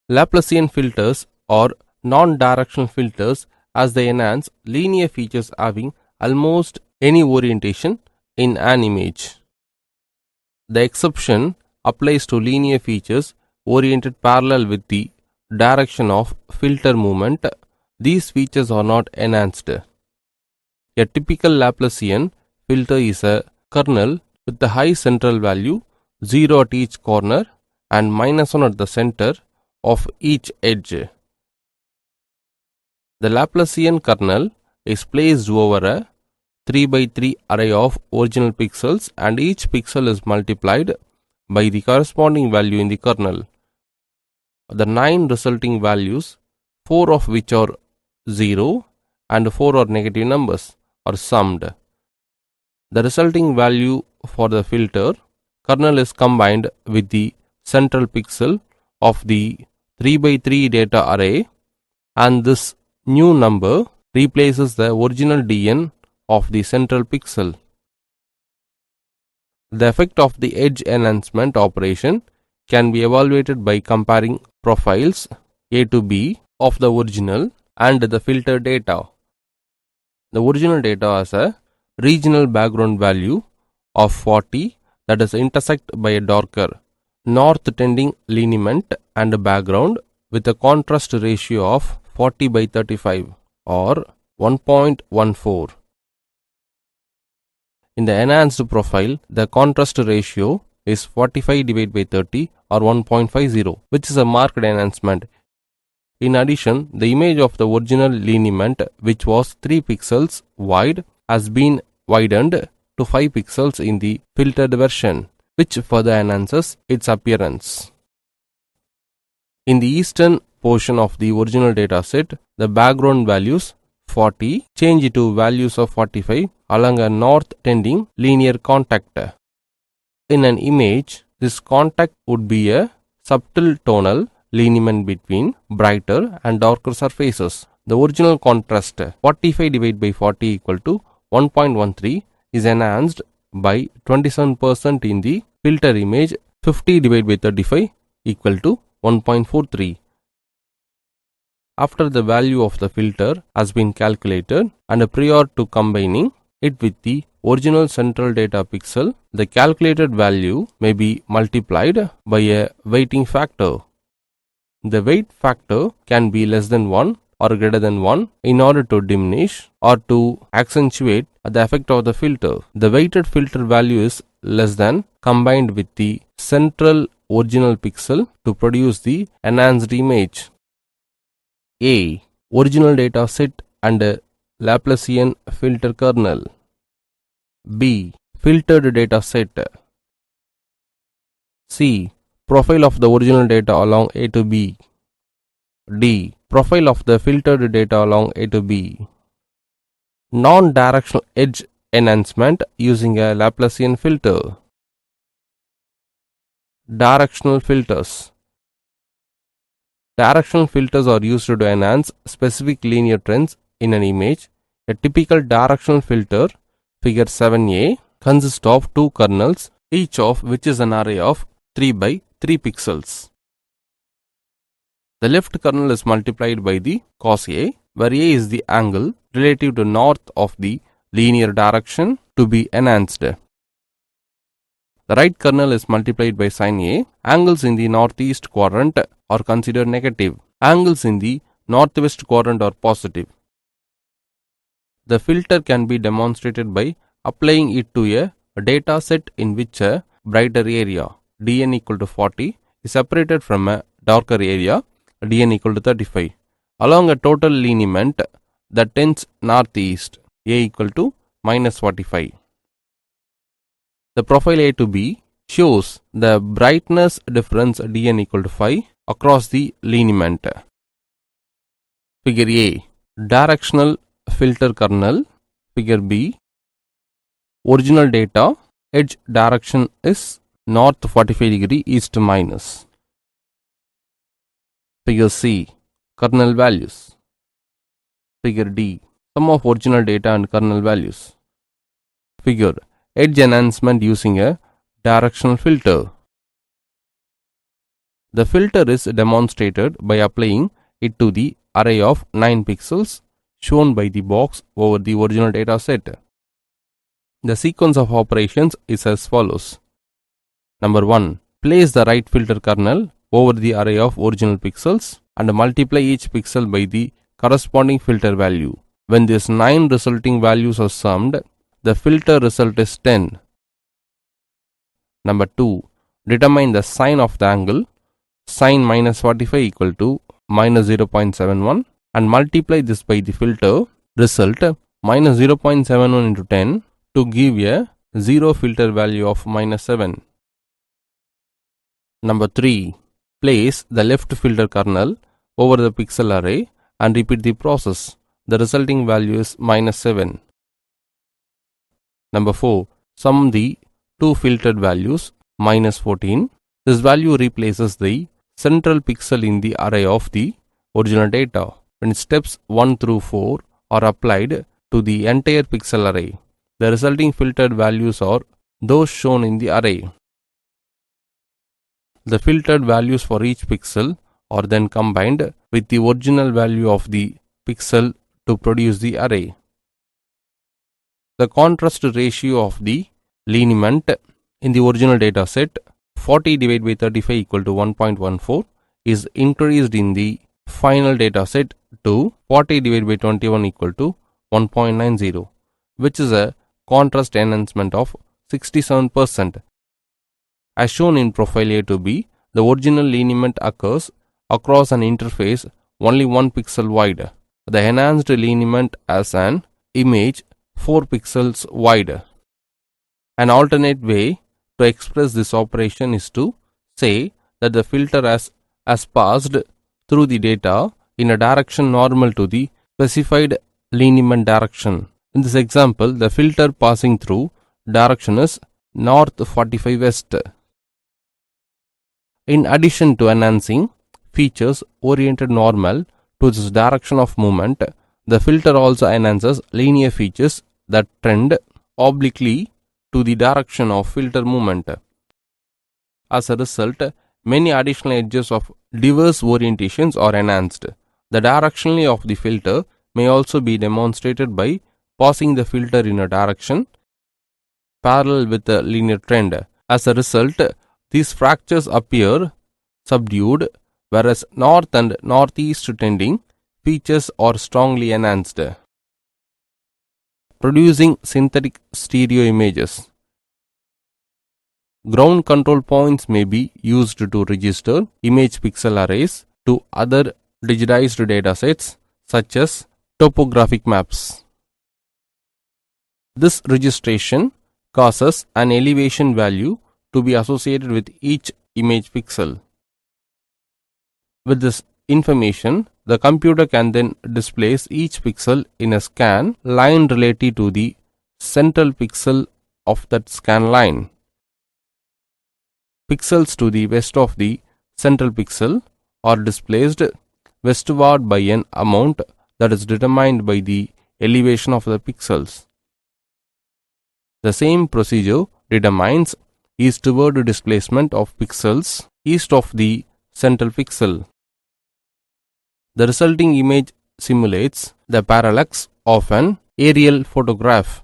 Laplacian filters are non-directional filters as they enhance linear features having almost any orientation in an image. The exception applies to linear features oriented parallel with the direction of filter movement. These features are not enhanced. A typical Laplacian filter is a kernel with the high central value 0 at each corner and -1 at the center of each edge. The Laplacian kernel is placed over a 3 by 3 array of original pixels, and each pixel is multiplied by the corresponding value in the kernel. The 9 resulting values, 4 of which are 0 and 4 are negative numbers, are summed. The resulting value for the filter kernel is combined with the central pixel of the 3 by 3 data array, and this new number replaces the original dn of the central pixel. The effect of the edge enhancement operation can be evaluated by comparing profiles A to B of the original and the filter data. The original data has a regional background value of 40 that is intersect by a darker north tending lineament and background with a contrast ratio of 40 by 35 or 1.14. In the enhanced profile, the contrast ratio is 45 divided by 30 or 1.50, which is a marked enhancement. In addition, the image of the original lineament, which was 3 pixels wide, has been widened to 5 pixels in the filtered version, which further enhances its appearance. In the eastern portion of the original dataset, the background values 40 change to values of 45 along a north tending linear contact. In an image, this contact would be a subtle tonal lineament between brighter and darker surfaces. The original contrast 45 divided by 40 equal to 1.13 is enhanced by 27% in the filter image. 50 divided by 35 equal to 1.43. After the value of the filter has been calculated and prior to combining it with the original central data pixel, the calculated value may be multiplied by a weighting factor. The weight factor can be less than 1 or greater than 1 in order to diminish or to accentuate the effect of the filter. The weighted filter value is less than combined with the central original pixel to produce the enhanced image. A. Original data set and Laplacian filter kernel. B. Filtered data set. C. Profile of the original data along A to B. D. Profile of the filtered data along A to B. Non-directional edge enhancement using a Laplacian filter. Directional filters. Directional filters are used to enhance specific linear trends in an image. A typical directional filter, figure 7a, consists of two kernels, each of which is an array of 3 by 3 pixels. The left kernel is multiplied by the cos A, where A is the angle relative to north of the linear direction to be enhanced. The right kernel is multiplied by sin A. Angles in the northeast quadrant are considered negative. Angles in the northwest quadrant are positive. The filter can be demonstrated by applying it to a data set in which a brighter area, dn equal to 40, is separated from a darker area, dn equal to 35, along a total lineament that tends northeast, a equal to minus 45. The profile A to B shows the brightness difference dn equal to 5 across the lineament. Figure A. Directional filter kernel. Figure B. Original data, edge direction is north 45 degree, east minus. Figure C. Kernel values. Figure D. Sum of original data and kernel values. Figure edge enhancement using a directional filter. The filter is demonstrated by applying it to the array of 9 pixels shown by the box over the original data set. The sequence of operations is as follows. Number 1. Place the right filter kernel over the array of original pixels and multiply each pixel by the corresponding filter value. When these 9 resulting values are summed, the filter result is 10. Number 2. Determine the sine of the angle sin minus 45 equal to minus 0.71 and multiply this by the filter result minus 0.71 into 10 to give a 0 filter value of minus 7. Number 3. Place the left filter kernel over the pixel array and repeat the process. The resulting value is minus 7. Number 4. Sum the two filtered values minus 14. This value replaces the central pixel in the array of the original data when steps 1 through 4 are applied to the entire pixel array. The resulting filtered values are those shown in the array. The filtered values for each pixel are then combined with the original value of the pixel to produce the array. The contrast ratio of the lineament in the original data set 40 divided by 35 equal to 1.14 is increased in the final data set to 40 divided by 21 equal to 1.90, which is a contrast enhancement of 67%. As shown in profile A to B, the original lineament occurs across an interface only 1 pixel wide. The enhanced lineament has an image 4 pixels wide. An alternate way to express this operation is to say that the filter has passed through the data in a direction normal to the specified lineament direction. In this example, the filter passing through direction is north 45 west. In addition to enhancing features oriented normal to this direction of movement, the filter also enhances linear features that trend obliquely to the direction of filter movement. As a result, many additional edges of diverse orientations are enhanced. The directionality of the filter may also be demonstrated by passing the filter in a direction parallel with the linear trend. As a result, these fractures appear subdued, whereas north and northeast tending features are strongly enhanced. Producing synthetic stereo images. Ground control points may be used to register image pixel arrays to other digitized datasets such as topographic maps. This registration causes an elevation value to be associated with each image pixel. With this information, the computer can then displace each pixel in a scan line relative to the central pixel of that scan line. Pixels to the west of the central pixel are displaced westward by an amount that is determined by the elevation of the pixels. The same procedure determines eastward displacement of pixels east of the central pixel. The resulting image simulates the parallax of an aerial photograph.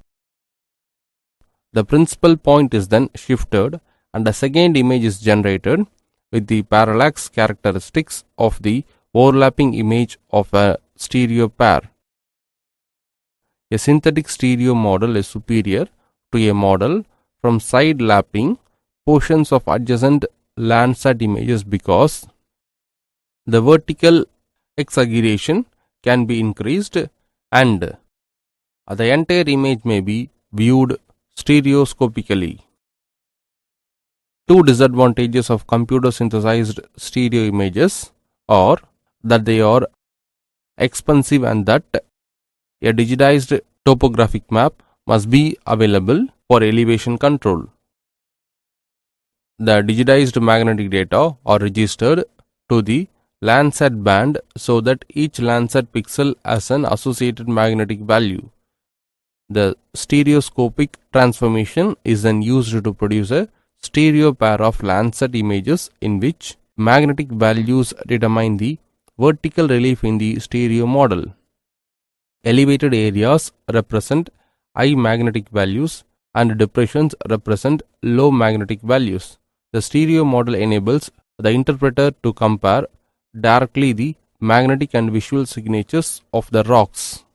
The principal point is then shifted and a second image is generated with the parallax characteristics of the overlapping image of a stereo pair. A synthetic stereo model is superior to a model from side lapping portions of adjacent Landsat images because the vertical exaggeration can be increased and the entire image may be viewed stereoscopically. Two disadvantages of computer synthesized stereo images are that they are expensive and that a digitized topographic map must be available for elevation control. The digitized magnetic data are registered to the Landsat band so that each Landsat pixel has an associated magnetic value. The stereoscopic transformation is then used to produce a stereo pair of Landsat images in which magnetic values determine the vertical relief in the stereo model. Elevated areas represent high magnetic values and depressions represent low magnetic values. The stereo model enables the interpreter to compare directly the magnetic and visual signatures of the rocks,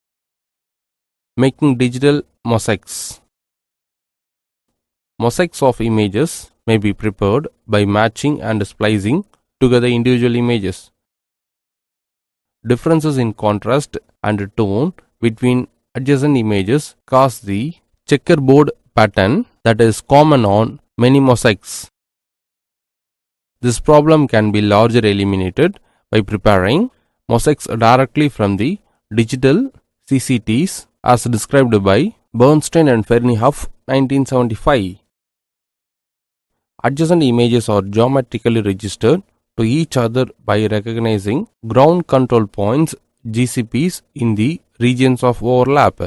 making digital mosaics. Mosaics of images may be prepared by matching and splicing together individual images. Differences in contrast and tone between adjacent images cause the checkerboard pattern that is common on many mosaics. This problem can be largely eliminated by preparing mosaics directly from the digital CCTs as described by Bernstein and Fernie-Huff 1975. Adjacent images are geometrically registered to each other by recognizing ground control points GCPs in the regions of overlap.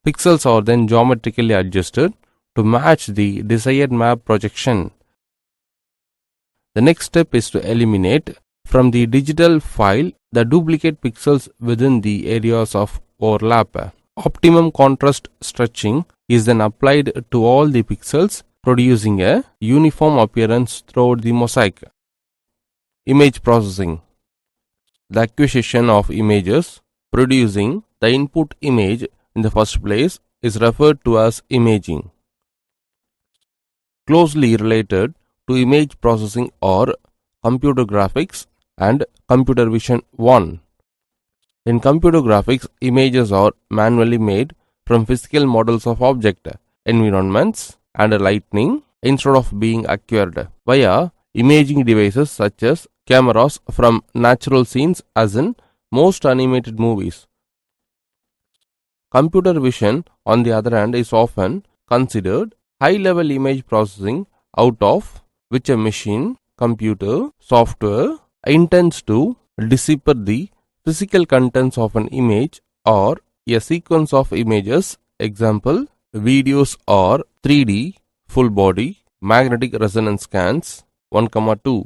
Pixels are then geometrically adjusted to match the desired map projection. The next step is to eliminate from the digital file the duplicate pixels within the areas of overlap. Optimum contrast stretching is then applied to all the pixels, producing a uniform appearance throughout the mosaic. Image processing. The acquisition of images. Producing the input image in the first place is referred to as imaging. Closely related to image processing are computer graphics and computer vision 1. In computer graphics, images are manually made from physical models of object, environments, and lighting instead of being acquired via imaging devices such as cameras from natural scenes, as in most animated movies. Computer vision, on the other hand, is often considered high-level image processing out of which a machine, computer, software intends to decipher the physical contents of an image or a sequence of images, example, videos or 3D, full body, magnetic resonance scans, 1,2.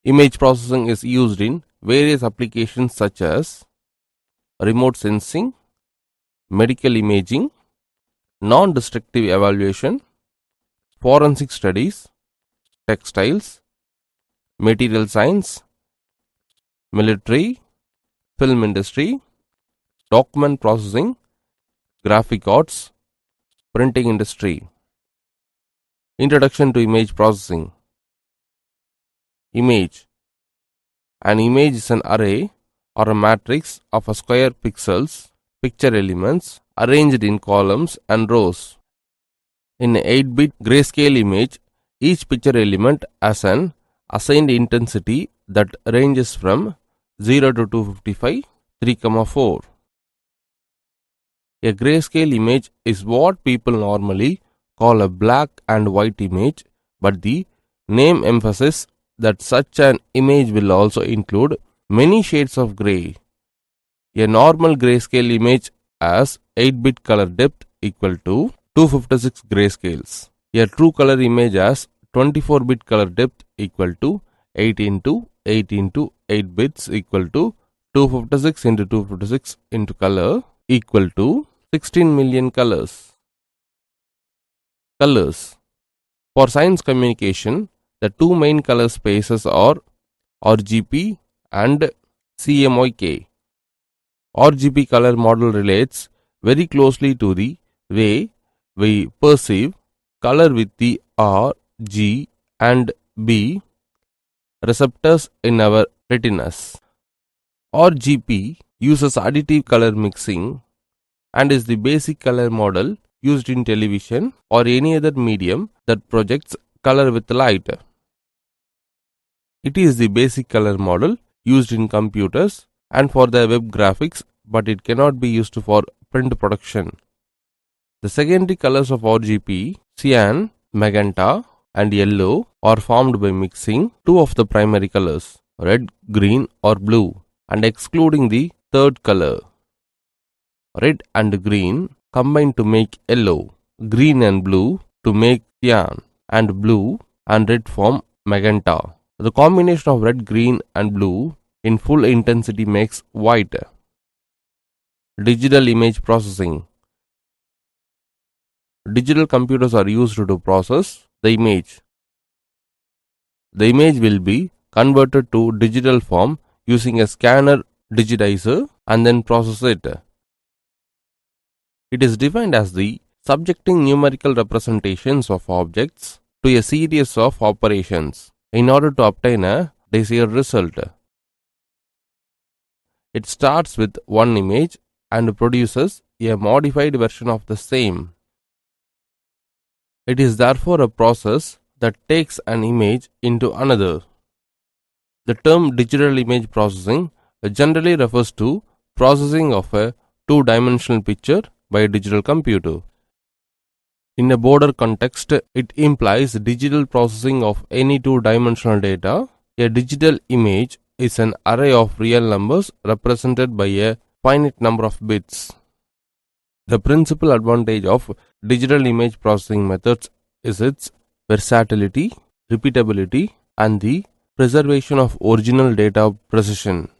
Image processing is used in various applications such as remote sensing, medical imaging, non-destructive evaluation, forensic studies, textiles, material science, military, film industry, document processing, graphic arts, printing industry. Introduction to image processing. Image. An image is an array or a matrix of a square pixels, picture elements arranged in columns and rows. In an 8-bit grayscale image, each picture element has an assigned intensity that ranges from 0 to 255, 3,4. A grayscale image is what people normally call a black and white image, but the name emphasizes that such an image will also include many shades of gray. A normal grayscale image has 8-bit color depth equal to 256 grayscales. A true color image has 24-bit color depth equal to 8 into 8 into 8 bits equal to 256 into 256 into color equal to 16 million colors. Colors. For science communication, the two main color spaces are RGB and CMYK. RGB color model relates very closely to the way we perceive color with the R, G and B receptors in our retinas. RGB uses additive color mixing and is the basic color model used in television or any other medium that projects color with light. It is the basic color model used in computers and for the web graphics, but it cannot be used for print production. The secondary colors of RGB, cyan, magenta and yellow, are formed by mixing two of the primary colors, red, green or blue, and excluding the third color. Red and green combine to make yellow, green and blue to make cyan, and blue and red form magenta. The combination of red, green and blue in full intensity makes white. Digital image processing. Digital computers are used to process the image. The image will be converted to digital form using a scanner digitizer and then process it. It is defined as the subjecting numerical representations of objects to a series of operations in order to obtain a desired result. It starts with one image and produces a modified version of the same. It is therefore a process that takes an image into another. The term digital image processing generally refers to processing of a two-dimensional picture by a digital computer. In a broader context, it implies digital processing of any two-dimensional data. A digital image is an array of real numbers represented by a finite number of bits. The principal advantage of digital image processing methods is its versatility, repeatability, and the preservation of original data precision.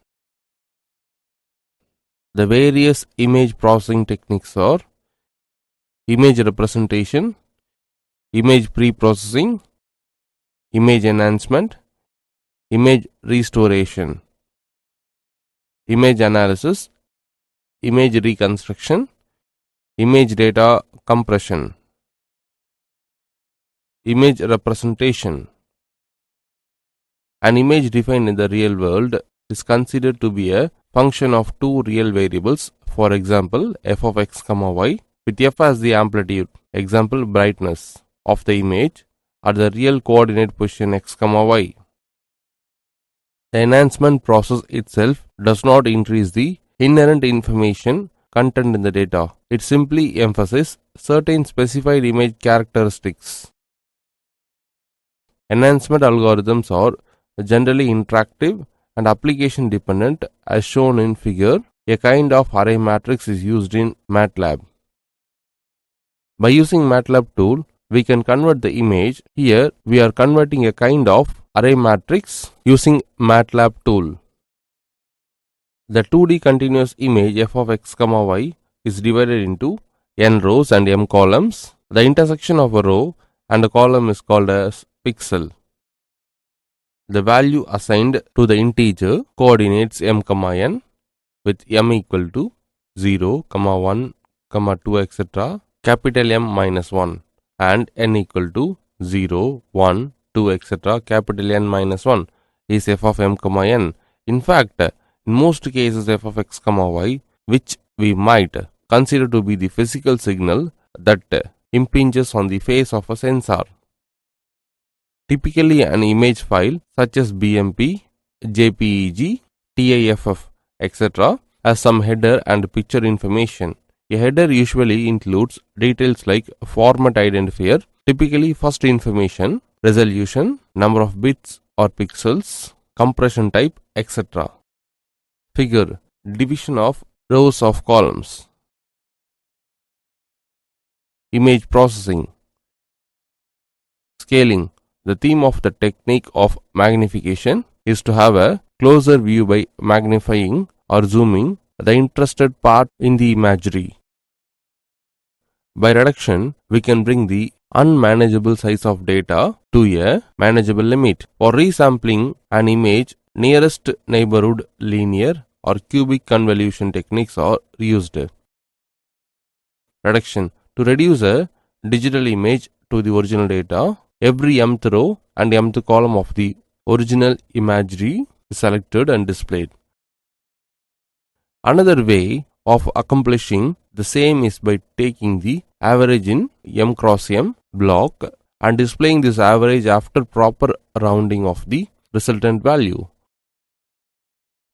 The various image processing techniques are image representation, image pre-processing, image enhancement, image restoration, image analysis, image reconstruction, image data compression. Image representation. An image defined in the real world is considered to be a function of two real variables, for example f of x comma y, with f as the amplitude, example brightness, of the image at the real coordinate position x comma y. The enhancement process itself does not increase the inherent information content in the data. It simply emphasizes certain specified image characteristics. Enhancement algorithms are generally interactive and application dependent, as shown in figure. A kind of array matrix is used in MATLAB. By using MATLAB tool, we can convert the image. Here we are converting a kind of array matrix using MATLAB tool. The 2D continuous image f of x comma y is divided into n rows and m columns. The intersection of a row and a column is called as pixel. The value assigned to the integer coordinates m comma n, with m equal to 0, 1, 2, etc. capital M minus 1, and n equal to 0, 1, 2, etc. capital N minus 1 is f of m comma n. In fact, in most cases f of x comma y, which we might consider to be the physical signal that impinges on the face of a sensor. Typically, an image file such as BMP, JPEG, TIFF, etc. has some header and picture information. A header usually includes details like format identifier, typically first information, resolution, number of bits or pixels, compression type, etc. Figure: division of rows of columns. Image processing. Scaling. The theme of the technique of magnification is to have a closer view by magnifying or zooming the interested part in the imagery. By reduction, we can bring the unmanageable size of data to a manageable limit. For resampling an image, nearest neighborhood linear or cubic convolution techniques are used. Reduction. To reduce a digital image to the original data, every mth row and mth column of the original imagery is selected and displayed. Another way of accomplishing the same is by taking the average in m cross m block and displaying this average after proper rounding of the resultant value.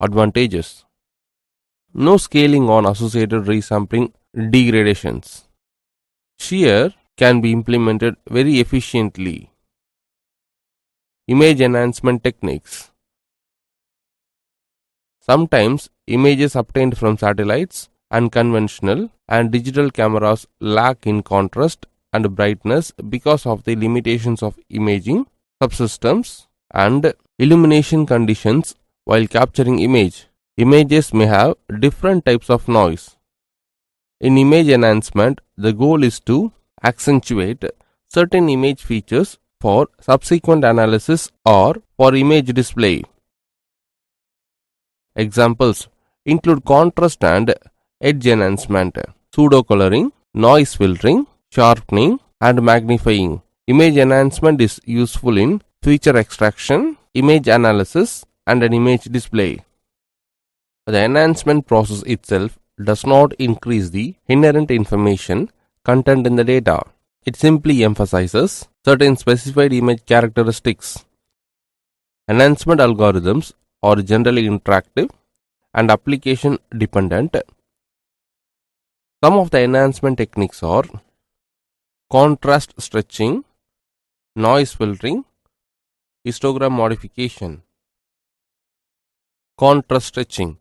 Advantages: no scaling on associated resampling degradations. Shear can be implemented very efficiently. Image enhancement techniques. Sometimes images obtained from satellites, unconventional, and digital cameras lack in contrast and brightness because of the limitations of imaging subsystems and illumination conditions while capturing image. Images may have different types of noise. In image enhancement, the goal is to accentuate certain image features for subsequent analysis or for image display. Examples include contrast and edge enhancement, pseudo-coloring, noise filtering, sharpening, and magnifying. Image enhancement is useful in feature extraction, image analysis, and an image display. The enhancement process itself does not increase the inherent information content in the data. It simply emphasizes certain specified image characteristics. Enhancement algorithms are generally interactive and application dependent. Some of the enhancement techniques are contrast stretching, noise filtering, histogram modification. Contrast stretching.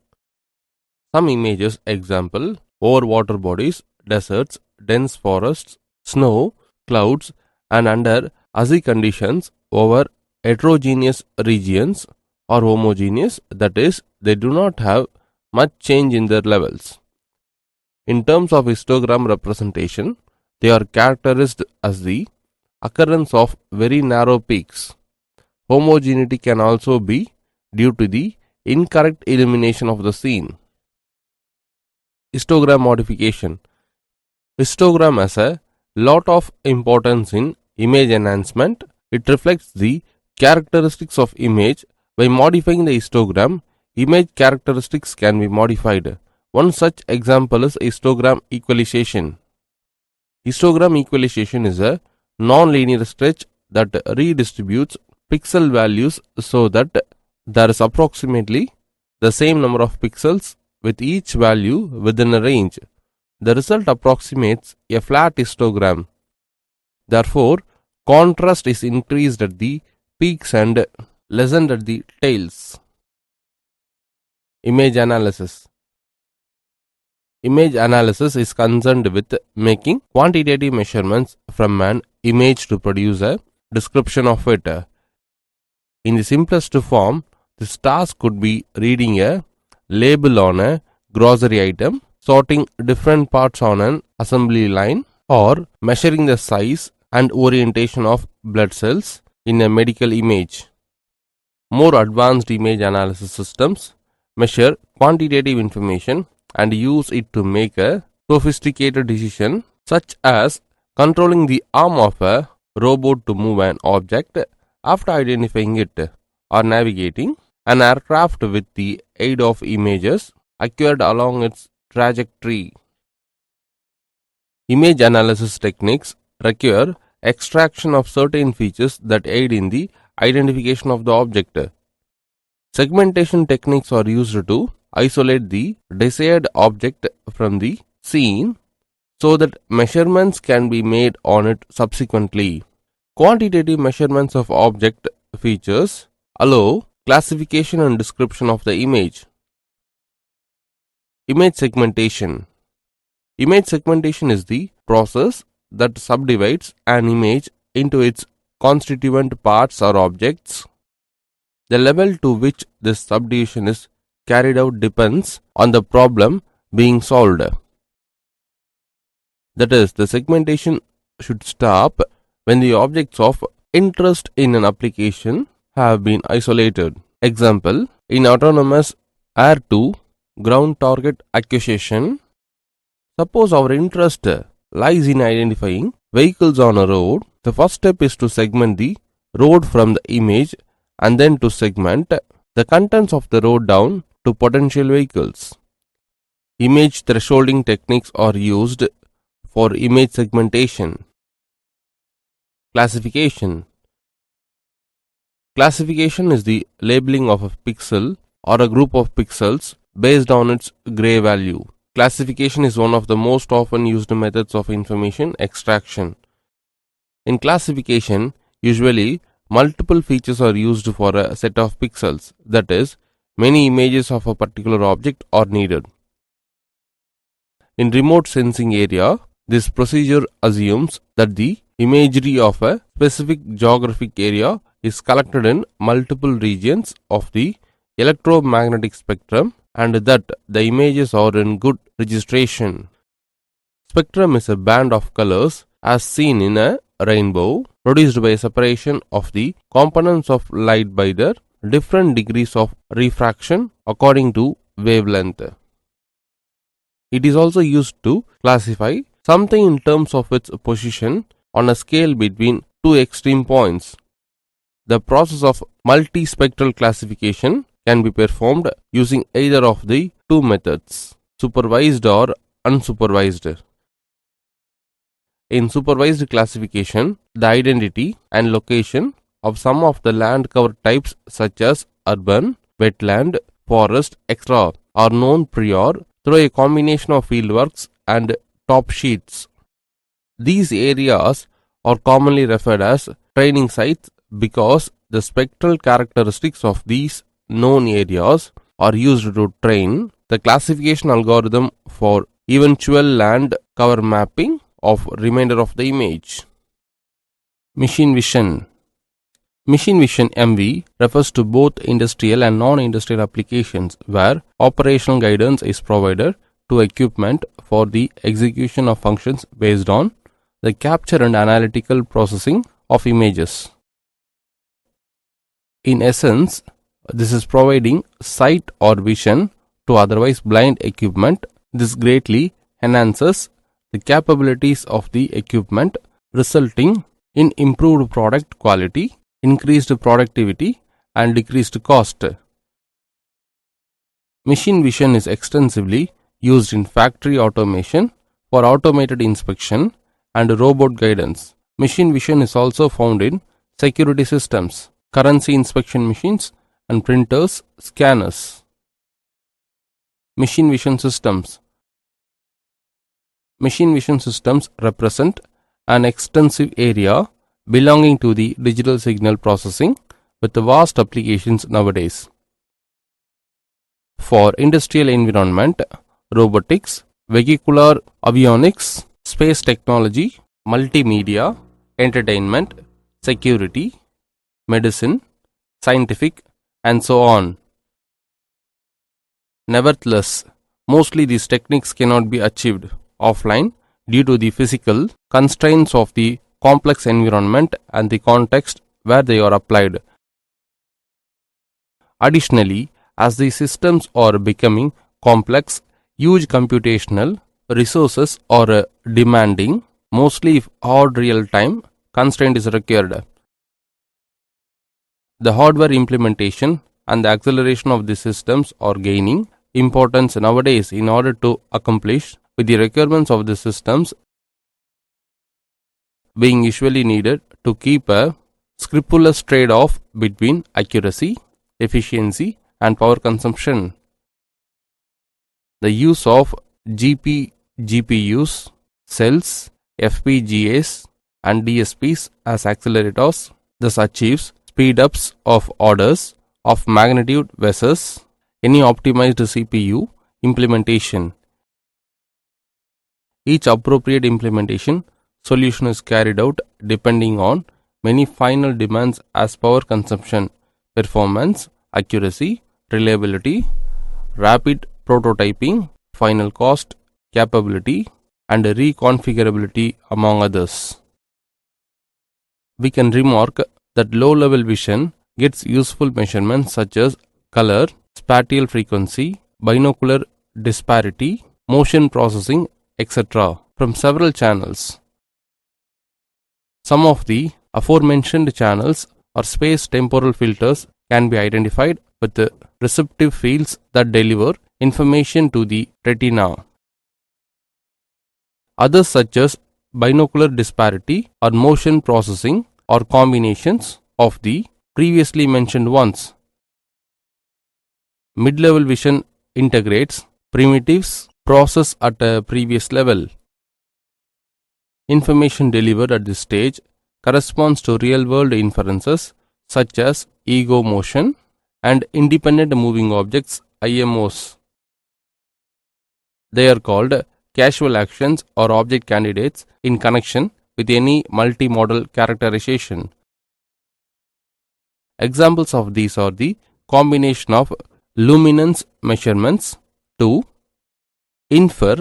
Some images, example over water bodies, deserts, dense forests, snow, clouds, and under hazy conditions over heterogeneous regions or homogeneous, that is, they do not have much change in their levels. In terms of histogram representation, they are characterized as the occurrence of very narrow peaks. Homogeneity can also be due to the incorrect illumination of the scene. Histogram modification. Histogram has a lot of importance in image enhancement. It reflects the characteristics of image. By modifying the histogram, image characteristics can be modified. One such example is histogram equalization. Histogram equalization is a non-linear stretch that redistributes pixel values so that there is approximately the same number of pixels with each value within a range. The result approximates a flat histogram. Therefore, contrast is increased at the peaks and lessened at the tails. Image analysis. Image analysis is concerned with making quantitative measurements from an image to produce a description of it. In the simplest form, this task could be reading a label on a grocery item, sorting different parts on an assembly line, or measuring the size and orientation of blood cells in a medical image. More advanced image analysis systems measure quantitative information and use it to make a sophisticated decision, such as controlling the arm of a robot to move an object after identifying it, or navigating an aircraft with the aid of images acquired along its trajectory. Image analysis techniques require extraction of certain features that aid in the identification of the object. Segmentation techniques are used to isolate the desired object from the scene so that measurements can be made on it subsequently. Quantitative measurements of object features allow classification and description of the image. Image segmentation. Image segmentation is the process that subdivides an image into its constituent parts or objects. The level to which this subdivision is carried out depends on the problem being solved. That is, the segmentation should stop when the objects of interest in an application have been isolated. Example, in autonomous air to ground target acquisition, suppose our interest lies in identifying vehicles on a road. The first step is to segment the road from the image and then to segment the contents of the road down to potential vehicles. Image thresholding techniques are used for image segmentation. Classification. Classification is the labeling of a pixel or a group of pixels based on its gray value. Classification is one of the most often used methods of information extraction. In classification, usually multiple features are used for a set of pixels, that is, many images of a particular object are needed. In remote sensing area, this procedure assumes that the imagery of a specific geographic area is collected in multiple regions of the electromagnetic spectrum and that the images are in good registration. Spectrum is a band of colors as seen in a rainbow, produced by a separation of the components of light by their different degrees of refraction according to wavelength. It is also used to classify something in terms of its position on a scale between two extreme points. The process of multispectral classification can be performed using either of the two methods, supervised or unsupervised. In supervised classification, the identity and location of some of the land cover types such as urban, wetland, forest, etc. are known prior through a combination of fieldworks and top sheets. These areas are commonly referred as training sites because the spectral characteristics of these known areas are used to train the classification algorithm for eventual land cover mapping of remainder of the image. Machine vision. Machine vision MV refers to both industrial and non-industrial applications where operational guidance is provided to equipment for the execution of functions based on the capture and analytical processing of images. In essence, this is providing sight or vision to otherwise blind equipment. This greatly enhances the capabilities of the equipment, resulting in improved product quality, increased productivity, and decreased cost. Machine vision is extensively used in factory automation for automated inspection and robot guidance. Machine vision is also found in security systems, currency inspection machines, and printers, scanners. Machine vision systems. Machine vision systems represent an extensive area belonging to the digital signal processing with vast applications nowadays. For industrial environment, robotics, vehicular avionics, space technology, multimedia, entertainment, security, medicine, scientific, and so on. Nevertheless, mostly these techniques cannot be achieved offline due to the physical constraints of the complex environment and the context where they are applied. Additionally, as the systems are becoming complex, huge computational resources are demanding, mostly if hard real-time constraint is required. The hardware implementation and the acceleration of the systems are gaining importance nowadays in order to accomplish with the requirements of the systems being usually needed to keep a scrupulous trade-off between accuracy, efficiency, and power consumption. The use of GPUs, cells, FPGAs, and DSPs as accelerators thus achieves speedups of orders of magnitude versus any optimized CPU implementation. Each appropriate implementation solution is carried out depending on many final demands as power consumption, performance, accuracy, reliability, rapid prototyping, final cost, capability, and reconfigurability among others. We can remark that low-level vision gets useful measurements such as color, spatial frequency, binocular disparity, motion processing, etc. from several channels. Some of the aforementioned channels or space-temporal filters can be identified with the receptive fields that deliver information to the retina. Others such as binocular disparity or motion processing are combinations of the previously mentioned ones. Mid-level vision integrates primitives processed at a previous level. Information delivered at this stage corresponds to real-world inferences such as ego motion and independent moving objects IMOs. They are called casual actions or object candidates in connection with any multimodal characterization. Examples of these are the combination of luminance measurements to infer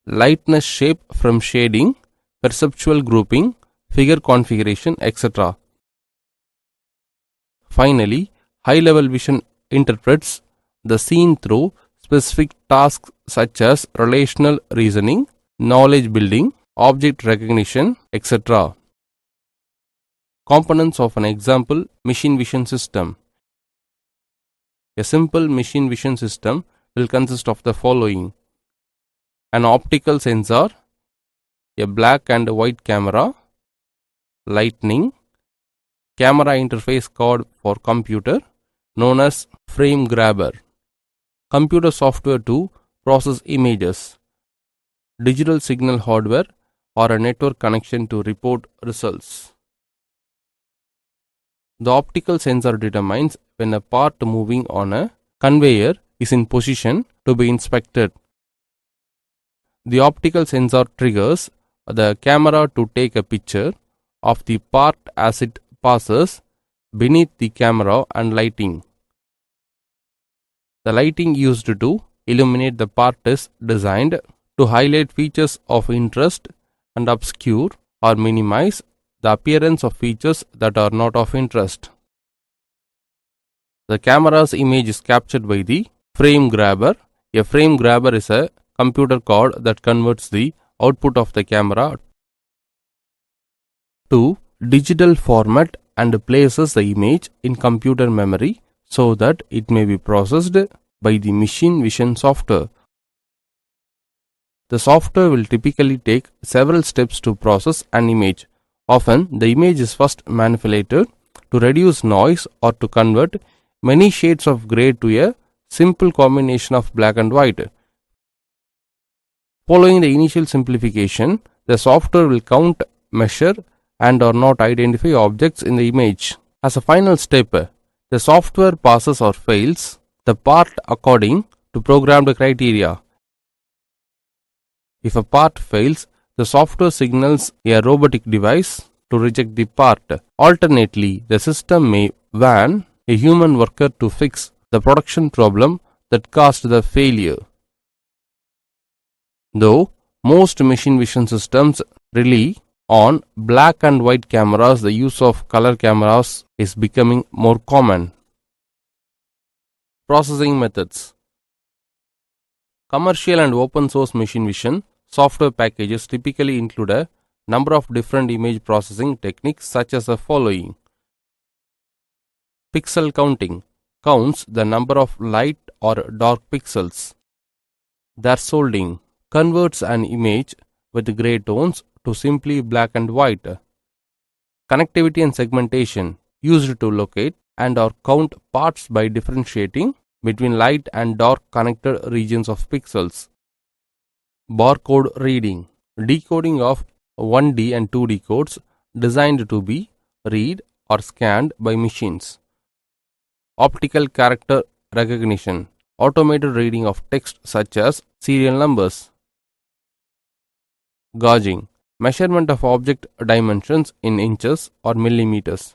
lightness shape from shading, perceptual grouping, figure configuration, etc. Finally, high-level vision interprets the scene through specific tasks such as relational reasoning, knowledge building, object recognition, etc. Components of an example machine vision system. A simple machine vision system will consist of the following: an optical sensor, a black and white camera, lighting, camera interface card for computer known as frame grabber, computer software to process images, digital signal hardware or a network connection to report results. The optical sensor determines when a part moving on a conveyor is in position to be inspected. The optical sensor triggers the camera to take a picture of the part as it passes beneath the camera, and lighting. The lighting used to illuminate the part is designed to highlight features of interest and obscure or minimize the appearance of features that are not of interest. The camera's image is captured by the frame grabber. A frame grabber is a computer card that converts the output of the camera to digital format and places the image in computer memory so that it may be processed by the machine vision software. The software will typically take several steps to process an image. Often, the image is first manipulated to reduce noise or to convert many shades of gray to a simple combination of black and white. Following the initial simplification, the software will count, measure, and or not identify objects in the image. As a final step, the software passes or fails the part according to programmed criteria. If a part fails, the software signals a robotic device to reject the part. Alternately, the system may warn a human worker to fix the production problem that caused the failure. Though most machine vision systems rely on black and white cameras, the use of color cameras is becoming more common. Processing methods. Commercial and open source machine vision software packages typically include a number of different image processing techniques such as the following. Pixel counting counts the number of light or dark pixels. Thresholding converts an image with gray tones to simply black and white. Connectivity and segmentation used to locate and or count parts by differentiating between light and dark connected regions of pixels. Barcode reading, decoding of 1D and 2D codes designed to be read or scanned by machines. Optical character recognition, automated reading of text such as serial numbers. Gauging, measurement of object dimensions in inches or millimeters.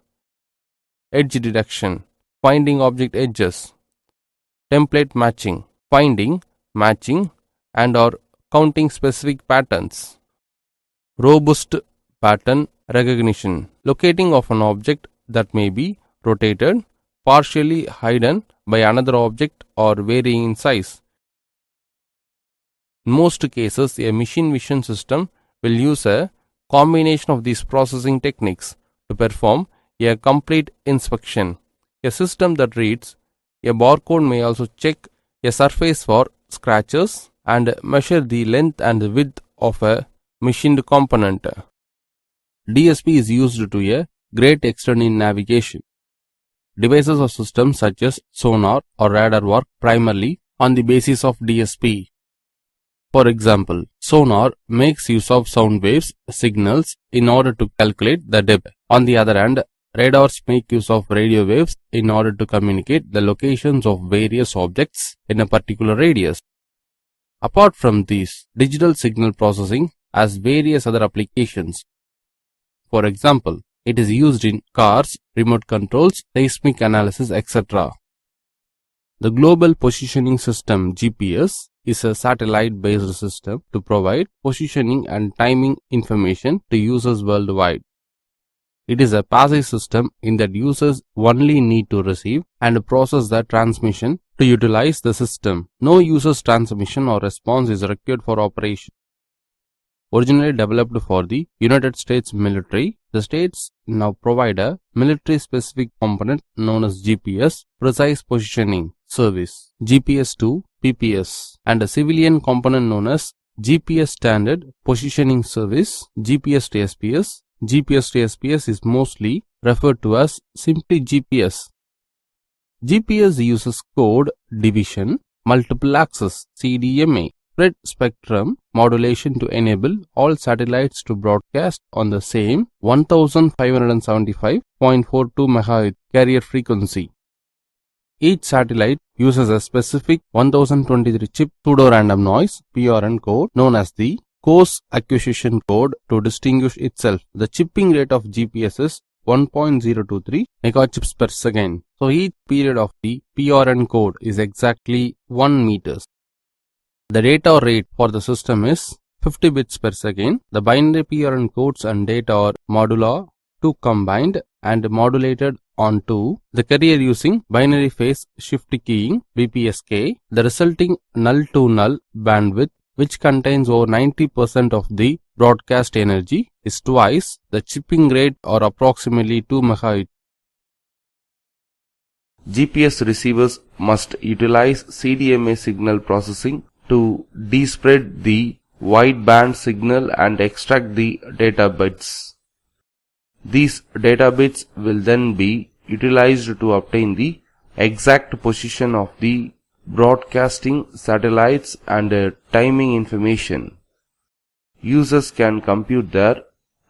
Edge detection, finding object edges. Template matching, finding, matching, and or counting specific patterns. Robust pattern recognition, locating of an object that may be rotated, partially hidden by another object or varying in size. In most cases, a machine vision system will use a combination of these processing techniques to perform a complete inspection. A system that reads a barcode may also check a surface for scratches and measure the length and width of a machined component. DSP is used to a great extent in navigation. Devices or systems such as sonar or radar work primarily on the basis of DSP. For example, sonar makes use of sound waves signals in order to calculate the depth. On the other hand, radars make use of radio waves in order to communicate the locations of various objects in a particular radius. Apart from these, digital signal processing has various other applications. For example, it is used in cars, remote controls, seismic analysis, etc. The Global Positioning System (GPS) is a satellite-based system to provide positioning and timing information to users worldwide. It is a passive system in that users only need to receive and process the transmission to utilize the system. No user's transmission or response is required for operation. Originally developed for the United States military, the states now provide a military-specific component known as GPS, Precise Positioning Service, GPS-2 PPS, and a civilian component known as GPS Standard Positioning Service, GPS to SPS. GPS to SPS is mostly referred to as simply GPS. GPS uses code division, multiple access CDMA, spread spectrum modulation to enable all satellites to broadcast on the same 1575.42 MHz carrier frequency. Each satellite uses a specific 1023 chip pseudo-random noise (PRN) code known as the coarse acquisition code to distinguish itself. The chipping rate of GPS is 1.023 megachips per second. So each period of the PRN code is exactly 1 meters. The data rate for the system is 50 bits per second. The binary PRN codes and data are modular 2 combined and modulated onto the carrier using binary phase shift keying (BPSK). The resulting null-to-null bandwidth, which contains over 90% of the broadcast energy, is twice the chipping rate or approximately 2 MHz. GPS receivers must utilize CDMA signal processing to despread the wideband signal and extract the data bits. These data bits will then be utilized to obtain the exact position of the broadcasting satellites and timing information. Users can compute their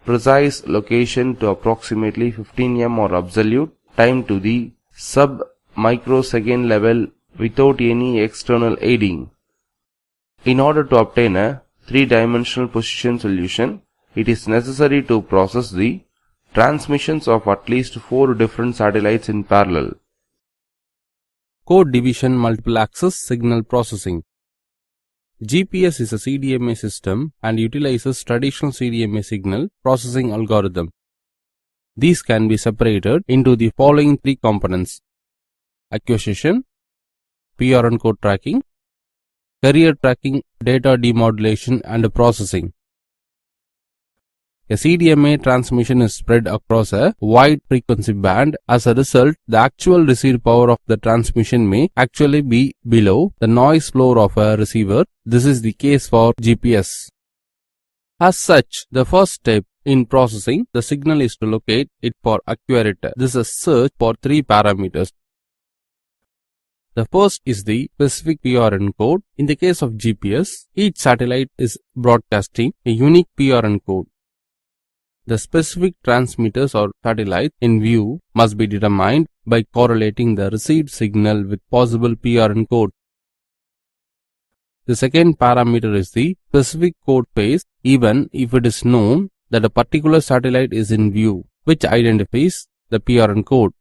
precise location to approximately 15 m or absolute time to the sub-microsecond level without any external aiding. In order to obtain a three-dimensional position solution, it is necessary to process the transmissions of at least 4 different satellites in parallel. Code division multiple access signal processing. GPS is a CDMA system and utilizes traditional CDMA signal processing algorithm. These can be separated into the following 3 components: acquisition, PRN code tracking, carrier tracking, data demodulation and processing. A CDMA transmission is spread across a wide frequency band. As a result, the actual received power of the transmission may actually be below the noise floor of a receiver. This is the case for GPS. As such, the first step in processing the signal is to locate it for accurate. This is a search for 3 parameters. The first is the specific PRN code. In the case of GPS, each satellite is broadcasting a unique PRN code. The specific transmitters or satellites in view must be determined by correlating the received signal with possible PRN code. The second parameter is the specific code phase, even if it is known that a particular satellite is in view, which identifies the PRN code.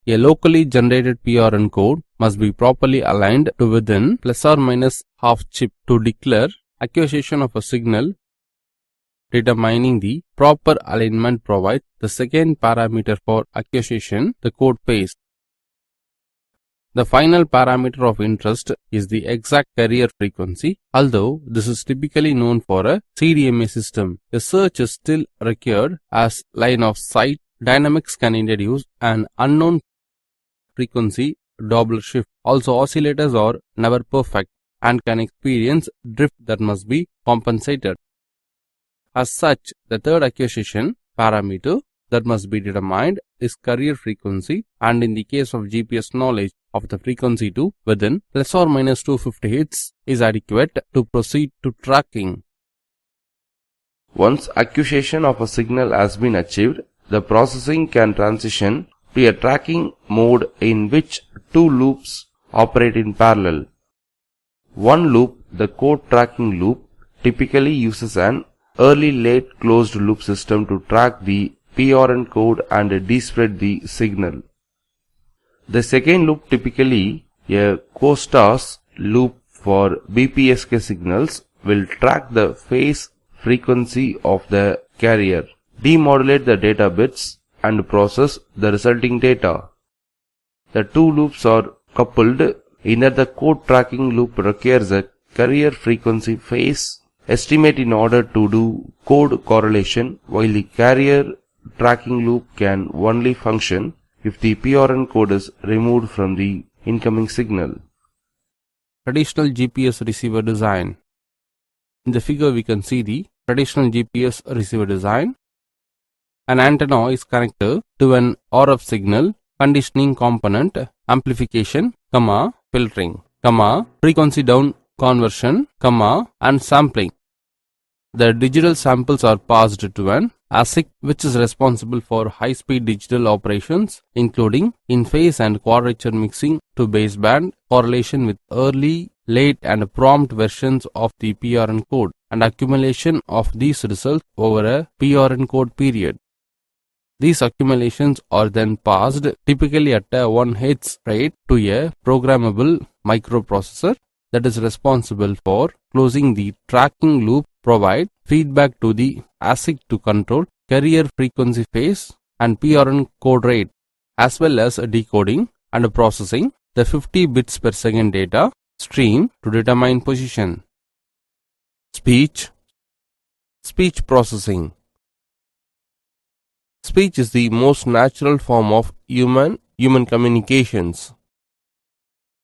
A locally generated PRN code must be properly aligned to within plus or minus half chip to declare acquisition of a signal. Determining the proper alignment provides the second parameter for acquisition, the code phase. The final parameter of interest is the exact carrier frequency. Although this is typically known for a CDMA system, a search is still required as line of sight. Dynamics can introduce an unknown frequency double shift. Also, oscillators are never perfect and can experience drift that must be compensated. As such, the third acquisition parameter that must be determined is carrier frequency, and in the case of GPS, knowledge of the frequency to within plus or minus 250 Hz is adequate to proceed to tracking. Once acquisition of a signal has been achieved, the processing can transition to a tracking mode in which 2 loops operate in parallel. One loop, the code tracking loop, typically uses an early late closed loop system to track the PRN code and despread the signal. The second loop, typically a COSTAS loop for BPSK signals, will track the phase frequency of the carrier, demodulate the data bits and process the resulting data. The 2 loops are coupled in that the code tracking loop requires a carrier frequency phase estimate in order to do code correlation, while the carrier tracking loop can only function if the PRN code is removed from the incoming signal. Traditional GPS receiver design. In the figure we can see the traditional GPS receiver design. An antenna is connected to an RF signal conditioning component, amplification, filtering, frequency down conversion, and sampling. The digital samples are passed to an ASIC, which is responsible for high-speed digital operations, including in-phase and quadrature mixing to baseband, correlation with early, late and prompt versions of the PRN code, and accumulation of these results over a PRN code period. These accumulations are then passed typically at a 1 Hz rate to a programmable microprocessor that is responsible for closing the tracking loop, provide feedback to the ASIC to control carrier frequency phase and PRN code rate, as well as decoding and processing the 50 bits per second data stream to determine position. Speech processing. Speech is the most natural form of human communications.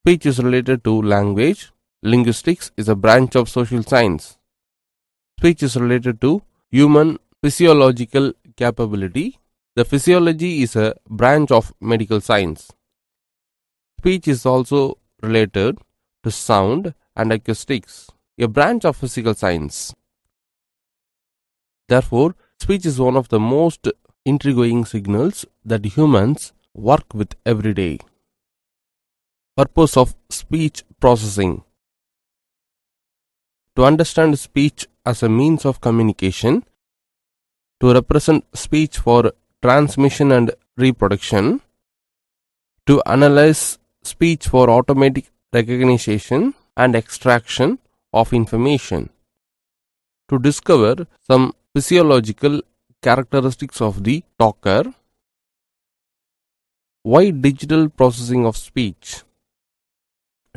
Speech is related to language. Linguistics is a branch of social science. Speech is related to human physiological capability. The physiology is a branch of medical science. Speech is also related to sound and acoustics, a branch of physical science. Therefore, speech is one of the most intriguing signals that humans work with every day. Purpose of speech processing. To understand speech as a means of communication, to represent speech for transmission and reproduction, to analyze speech for automatic recognition and extraction of information, to discover some physiological characteristics of the talker. Why digital processing of speech?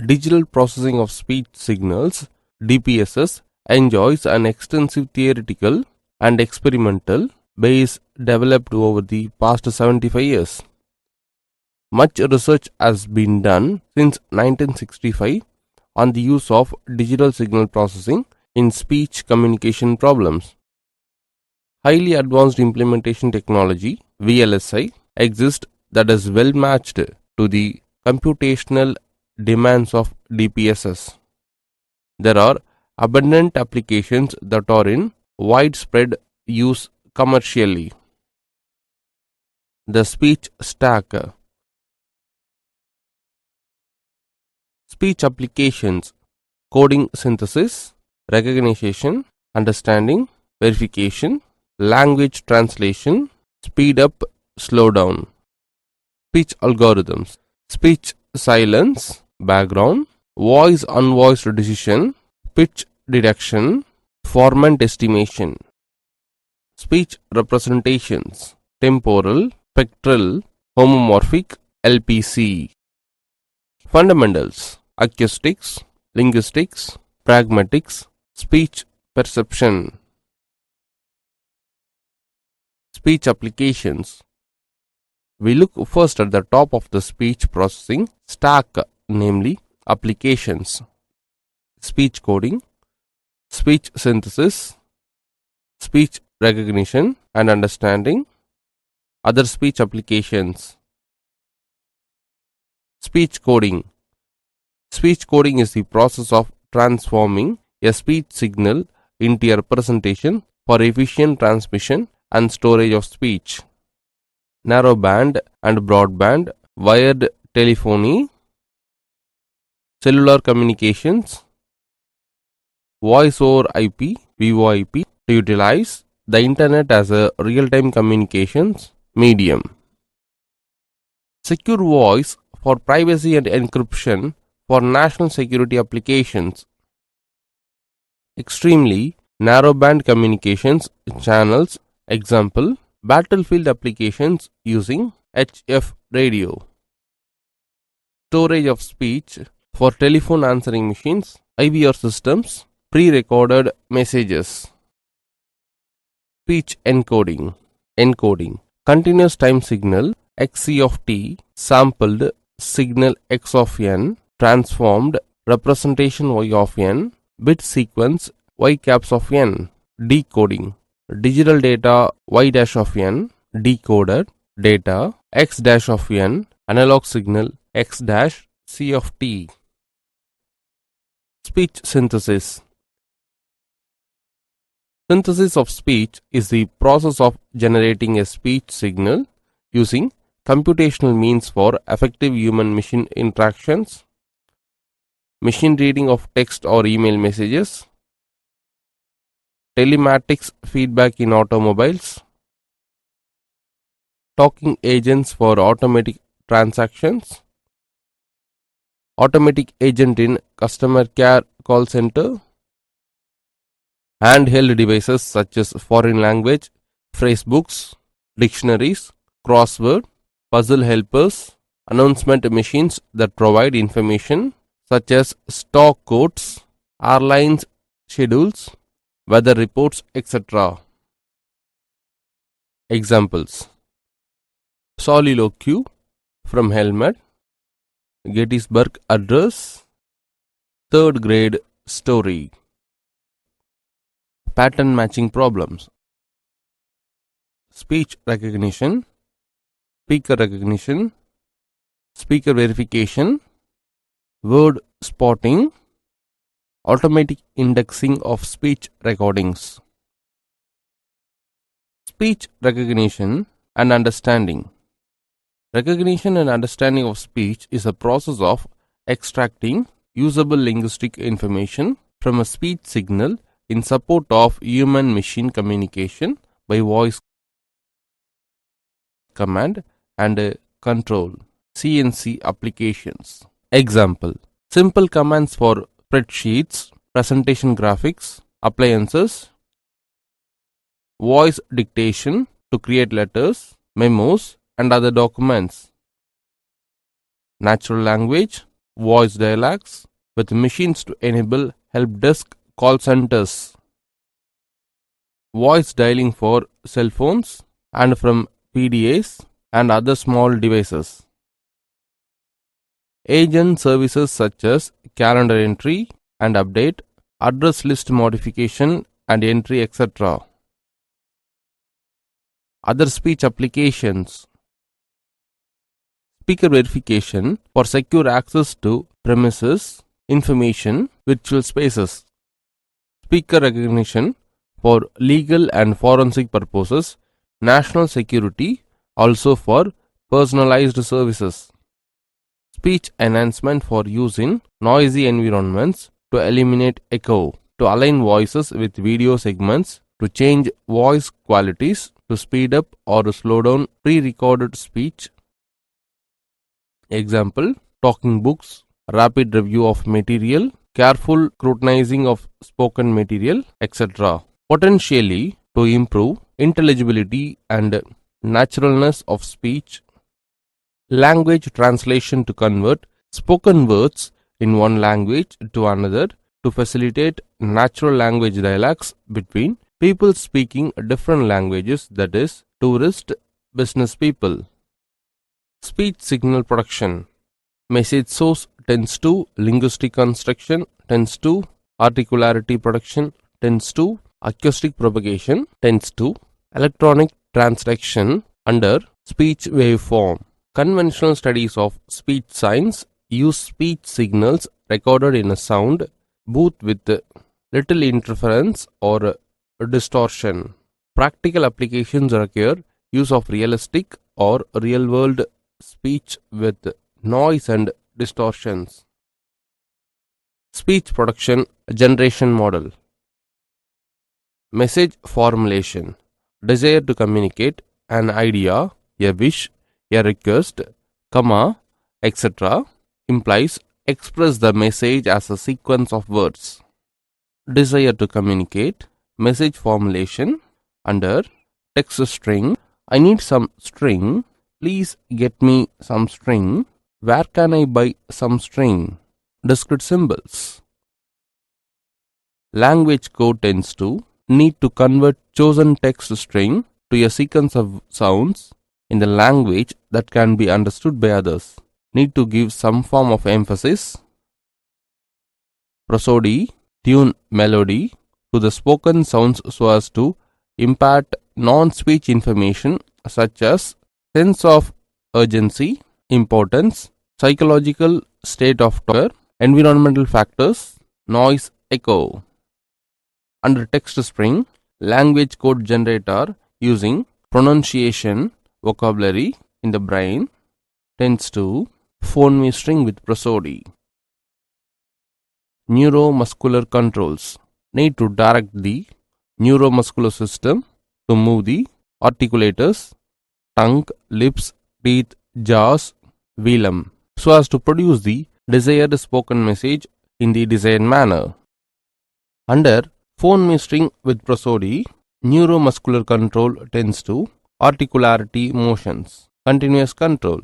Digital processing of speech signals, DPSS, enjoys an extensive theoretical and experimental base developed over the past 75 years. Much research has been done since 1965 on the use of digital signal processing in speech communication problems. Highly advanced implementation technology, VLSI, exists that is well matched to the computational demands of DPSS. There are abundant applications that are in widespread use commercially. The speech stack. Speech applications: coding synthesis, recognition, understanding, verification, language translation, speed up, slow down. Speech algorithms: speech silence, background, voice unvoiced decision, pitch detection, formant estimation. Speech representations: temporal, spectral, homomorphic, LPC. Fundamentals: acoustics, linguistics, pragmatics, speech perception. Speech applications. We look first at the top of the speech processing stack, namely applications: speech coding, speech synthesis, speech recognition and understanding, other speech applications. Speech coding. Speech coding is the process of transforming a speech signal into a representation for efficient transmission and storage of speech. Narrowband and broadband, wired telephony, cellular communications, voice over IP, VoIP, to utilize the internet as a real-time communications medium. Secure voice for privacy and encryption for national security applications. Extremely narrowband communications channels, example, battlefield applications using HF radio. Storage of speech for telephone answering machines, IVR systems, pre-recorded messages. Speech encoding. Encoding. Continuous time signal XC of t, sampled signal X of n, transformed representation Y of n, bit sequence Y caps of n. Decoding. Digital data Y dash of n, decoded data X dash of n, analog signal X dash C of t. Speech synthesis. Synthesis of speech is the process of generating a speech signal using computational means for effective human-machine interactions, machine reading of text or email messages, telematics feedback in automobiles, talking agents for automatic transactions, automatic agent in customer care call center, handheld devices such as foreign language, phrase books, dictionaries, crossword, puzzle helpers, announcement machines that provide information such as stock quotes, airlines schedules, weather reports, etc. Examples: Soliloquy from Helmet, Gettysburg Address, third grade story. Pattern matching problems: speech recognition, speaker recognition, speaker verification, word spotting, automatic indexing of speech recordings. Speech recognition and understanding. Recognition and understanding of speech is a process of extracting usable linguistic information from a speech signal in support of human-machine communication by voice command and control (CNC) applications. Example: simple commands for spreadsheets, presentation graphics, appliances, voice dictation to create letters, memos, and other documents. Natural language, voice dialects with machines to enable help desk call centers. Voice dialing for cell phones and from PDAs and other small devices. Agent services such as calendar entry and update, address list modification and entry, etc. Other speech applications: speaker verification for secure access to premises, information, virtual spaces. Speaker recognition for legal and forensic purposes, national security, also for personalized services. Speech enhancement for use in noisy environments to eliminate echo, to align voices with video segments, to change voice qualities, to speed up or slow down pre-recorded speech. Example: talking books, rapid review of material, careful scrutinizing of spoken material, etc. Potentially to improve intelligibility and naturalness of speech. Language translation to convert spoken words in one language to another to facilitate natural language dialogues between people speaking different languages, that is, tourist business people. Speech signal production. Message source tends to linguistic construction, tends to articularity production, tends to acoustic propagation, tends to electronic transduction under speech waveform. Conventional studies of speech signs use speech signals recorded in a sound booth with little interference or distortion. Practical applications require use of realistic or real-world speech with noise and distortions. Speech production generation model. Message formulation. Desire to communicate an idea, a wish, a request, comma, etc. implies express the message as a sequence of words. Desire to communicate. Message formulation under text string. I need some string. Please get me some string. Where can I buy some string? Discrete symbols. Language code tends to need to convert chosen text string to a sequence of sounds in the language that can be understood by others. Need to give some form of emphasis, prosody, tune, melody to the spoken sounds so as to impart non-speech information such as sense of urgency, importance, psychological state of terror, environmental factors, noise, echo. Under text string, language code generator using pronunciation vocabulary in the brain tends to phone me string with prosody. Neuromuscular controls need to direct the neuromuscular system to move the articulators, tongue, lips, teeth, jaws, velum, so as to produce the desired spoken message in the desired manner. Under phone me string with prosody, neuromuscular control tends to articularity motions, continuous control.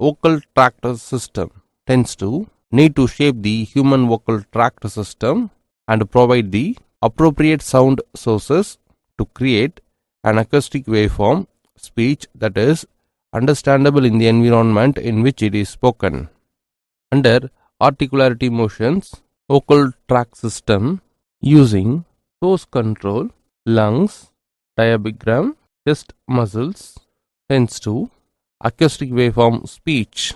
Vocal tract system tends to need to shape the human vocal tract system and provide the appropriate sound sources to create an acoustic waveform speech that is understandable in the environment in which it is spoken. Under articularity motions, vocal tract system using source control, lungs, diaphragm, chest muscles tends to acoustic waveform speech.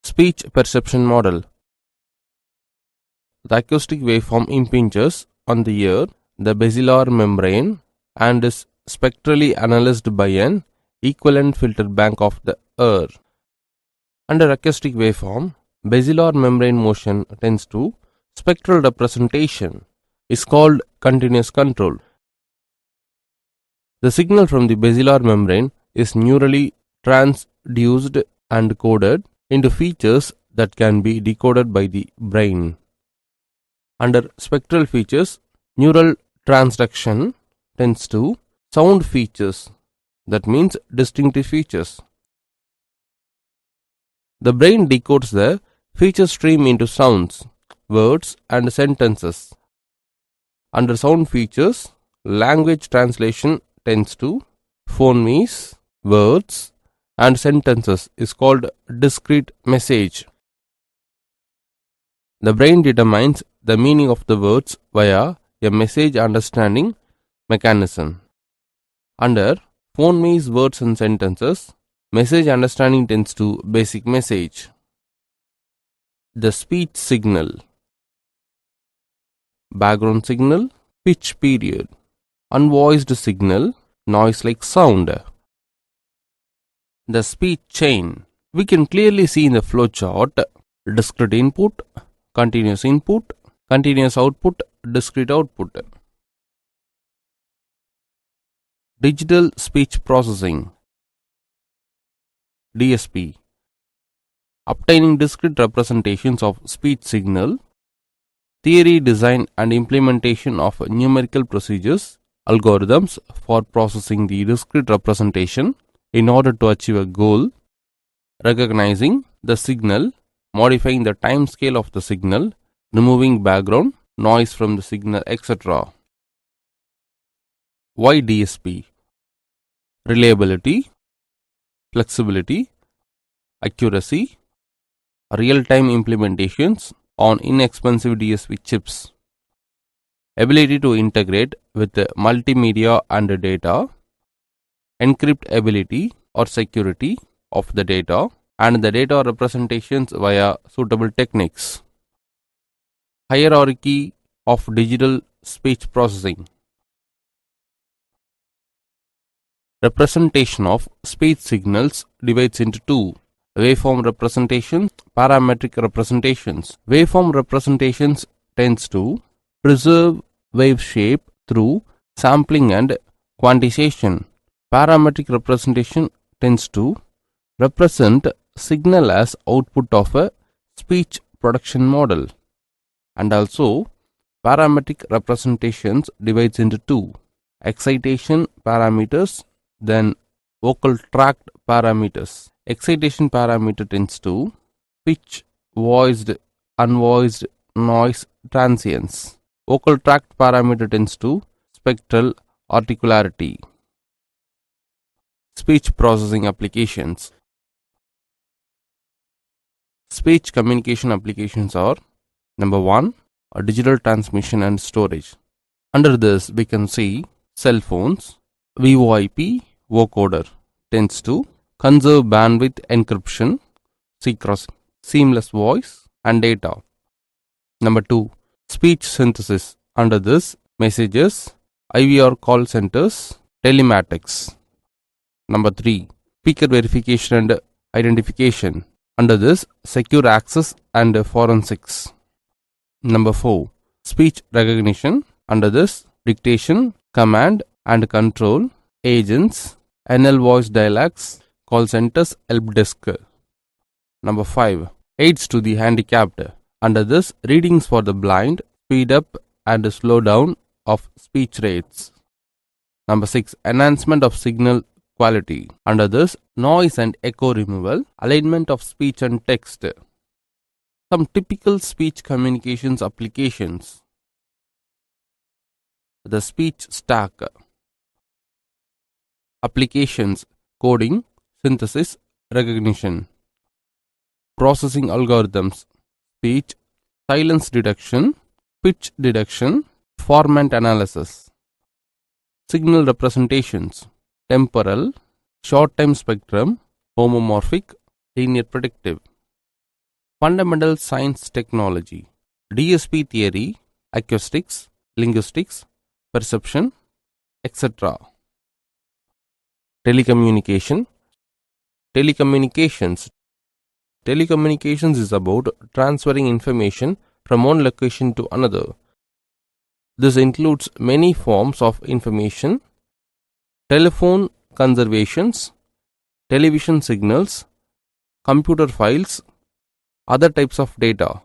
Speech perception model. The acoustic waveform impinges on the ear, the basilar membrane, and is spectrally analyzed by an equivalent filter bank of the ear. Under acoustic waveform, basilar membrane motion tends to spectral representation is called continuous control. The signal from the basilar membrane is neurally transduced and coded into features that can be decoded by the brain. Under spectral features, neural transduction tends to sound features, that means distinctive features. The brain decodes the feature stream into sounds, words, and sentences. Under sound features, language translation tends to phonemes, words, and sentences is called discrete message. The brain determines the meaning of the words via a message understanding mechanism. Under phonemes, words, and sentences, message understanding tends to basic message. The speech signal. Background signal, pitch period. Unvoiced signal, noise like sound. The speech chain. We can clearly see in the flowchart discrete input, continuous output, discrete output. Digital speech processing, DSP. Obtaining discrete representations of speech signal. Theory, design, and implementation of numerical procedures, algorithms for processing the discrete representation in order to achieve a goal. Recognizing the signal, modifying the time scale of the signal, removing background noise from the signal, etc. Why DSP? Reliability, flexibility, accuracy, real-time implementations on inexpensive DSP chips, ability to integrate with multimedia and data, encryptability or security of the data, and the data representations via suitable techniques. Hierarchy of digital speech processing. Representation of speech signals divides into two: waveform representations, parametric representations. Waveform representations tends to preserve wave shape through sampling and quantization. Parametric representation tends to represent signal as output of a speech production model. And also, parametric representations divides into two: excitation parameters, then vocal tract parameters. Excitation parameter tends to pitch, voiced, unvoiced, noise, transients. Vocal tract parameter tends to spectral articularity. Speech processing applications. Speech communication applications are: number 1, a digital transmission and storage. Under this we can see cell phones. VoIP vocoder tends to conserve bandwidth, encryption, seamless voice and data. Number 2, speech synthesis Under this, messages, IVR call centers, telematics. Number 3. Speaker verification and identification. Under this, secure access and forensics. Number 4. Speech recognition. Under this, dictation, command and control, agents, NL voice dialects, call centers, help desk. Number 5. Aids to the handicapped. Under this, readings for the blind, speed up and slow down of speech rates. Number 6. Enhancement of signal quality. Under this, noise and echo removal, alignment of speech and text. Some typical speech communications applications. The speech stack. Applications: coding, synthesis, recognition. Processing algorithms: speech, silence detection, pitch detection, format analysis. Signal representations: temporal, short time spectrum, homomorphic, linear predictive. Fundamental science technology: DSP theory, acoustics, linguistics, perception, etc. Telecommunication. Telecommunications is about transferring information from one location to another. This includes many forms of information: telephone conversations, television signals, computer files, other types of data.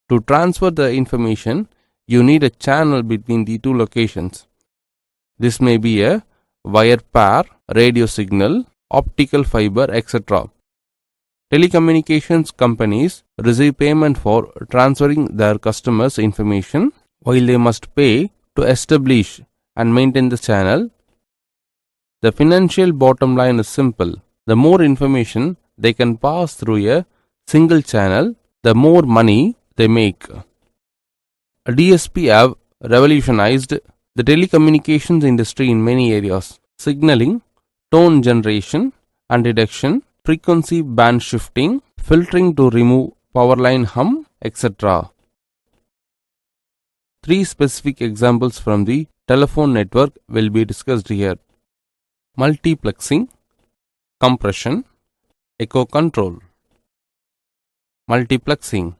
To transfer the information, you need a channel between the two locations. This may be a wire pair, radio signal, optical fiber, etc. Telecommunications companies receive payment for transferring their customers' information, while they must pay to establish and maintain the channel. The financial bottom line is simple: the more information they can pass through a single channel, the more money they make. DSP have revolutionized the telecommunications industry in many areas: signaling, tone generation and detection, frequency band shifting, filtering to remove power line hum, etc. 3 specific examples from the telephone network will be discussed here: multiplexing, compression, echo control. Multiplexing.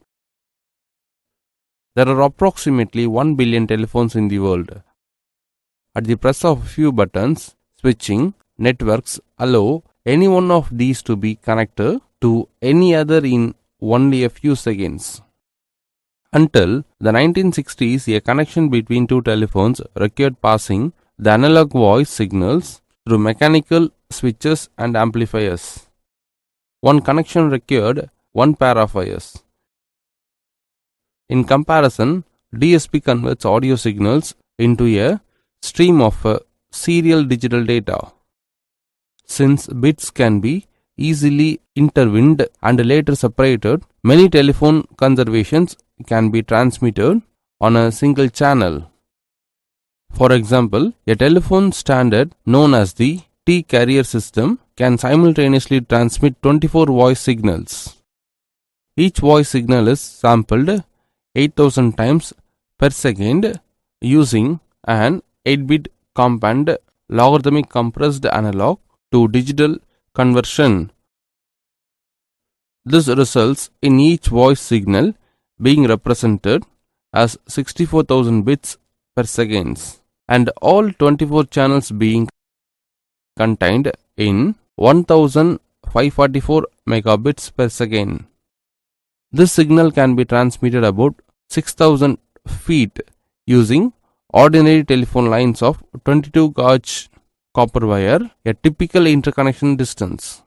There are approximately 1 billion telephones in the world. At the press of a few buttons, switching networks allow any one of these to be connected to any other in only a few seconds. Until the 1960s, a connection between two telephones required passing the analog voice signals through mechanical switches and amplifiers. One connection required one pair of wires. In comparison, DSP converts audio signals into a stream of serial digital data. Since bits can be easily intertwined and later separated, many telephone conversations can be transmitted on a single channel. For example, a telephone standard known as the T-carrier system can simultaneously transmit 24 voice signals. Each voice signal is sampled 8000 times per second using an 8-bit compound logarithmic compressed analog to digital conversion. This results in each voice signal being represented as 64,000 bits per second, and all 24 channels being contained in 1544 megabits per second. This signal can be transmitted about 6000 feet using ordinary telephone lines of 22 gauge copper wire, a typical interconnection distance.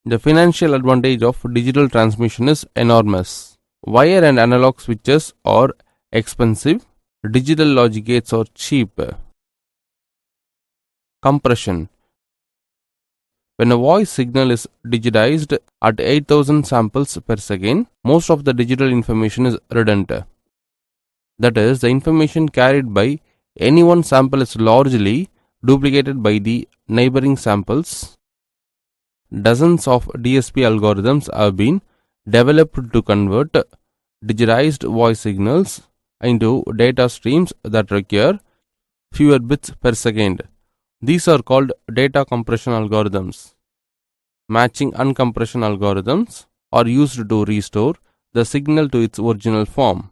The financial advantage of digital transmission is enormous. Wire and analog switches are expensive, digital logic gates are cheap. Compression. When a voice signal is digitized at 8000 samples per second, most of the digital information is redundant. That is, the information carried by any one sample is largely duplicated by the neighboring samples. Dozens of DSP algorithms have been developed to convert digitized voice signals into data streams that require fewer bits per second. These are called data compression algorithms. Matching uncompression algorithms are used to restore the signal to its original form.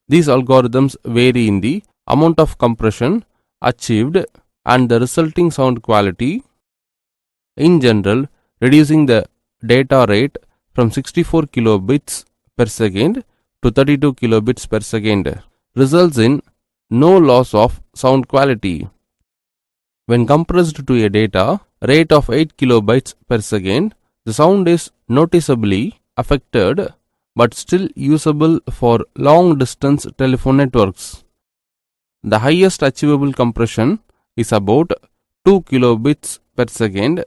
These algorithms vary in the amount of compression achieved and the resulting sound quality. In general, reducing the data rate from 64 kilobits per second to 32 kilobits per second results in no loss of sound quality. When compressed to a data rate of 8 kilobytes per second, the sound is noticeably affected but still usable for long distance telephone networks. The highest achievable compression is about 2 kilobits per second,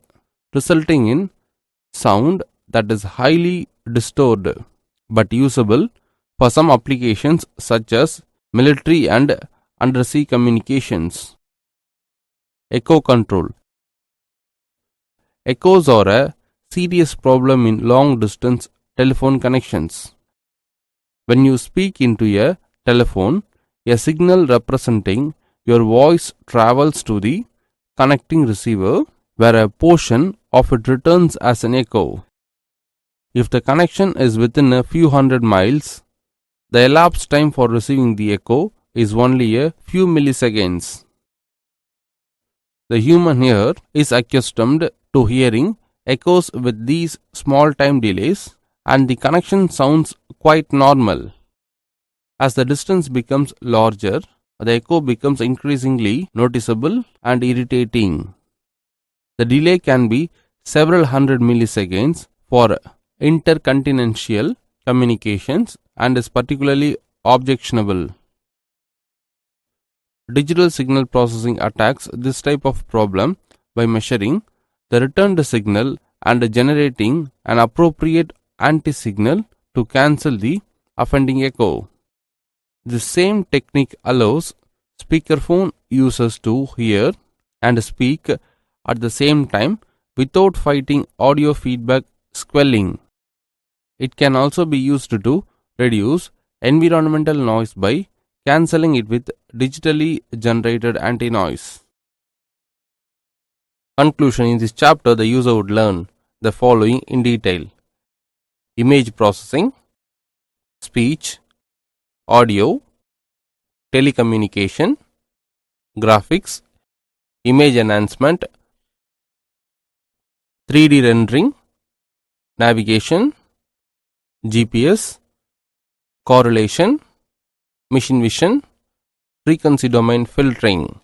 resulting in sound that is highly distorted but usable for some applications such as military and undersea communications. Echo control. Echoes are a serious problem in long distance telephone connections. When you speak into a telephone, a signal representing your voice travels to the connecting receiver, where a portion of it returns as an echo. If the connection is within a few hundred miles, the elapsed time for receiving the echo is only a few milliseconds. The human ear is accustomed to hearing echoes with these small time delays, and the connection sounds quite normal. As the distance becomes larger, the echo becomes increasingly noticeable and irritating. The delay can be several hundred milliseconds for intercontinental communications and is particularly objectionable. Digital signal processing attacks this type of problem by measuring the returned signal and generating an appropriate anti-signal to cancel the offending echo. The same technique allows speakerphone users to hear and speak at the same time without fighting audio feedback squelching. It can also be used to reduce environmental noise by cancelling it with digitally generated anti-noise. Conclusion. In this chapter, the user would learn the following in detail: image processing, speech, audio, telecommunication, graphics, image enhancement, 3D rendering, navigation, GPS, correlation, machine vision, frequency domain filtering.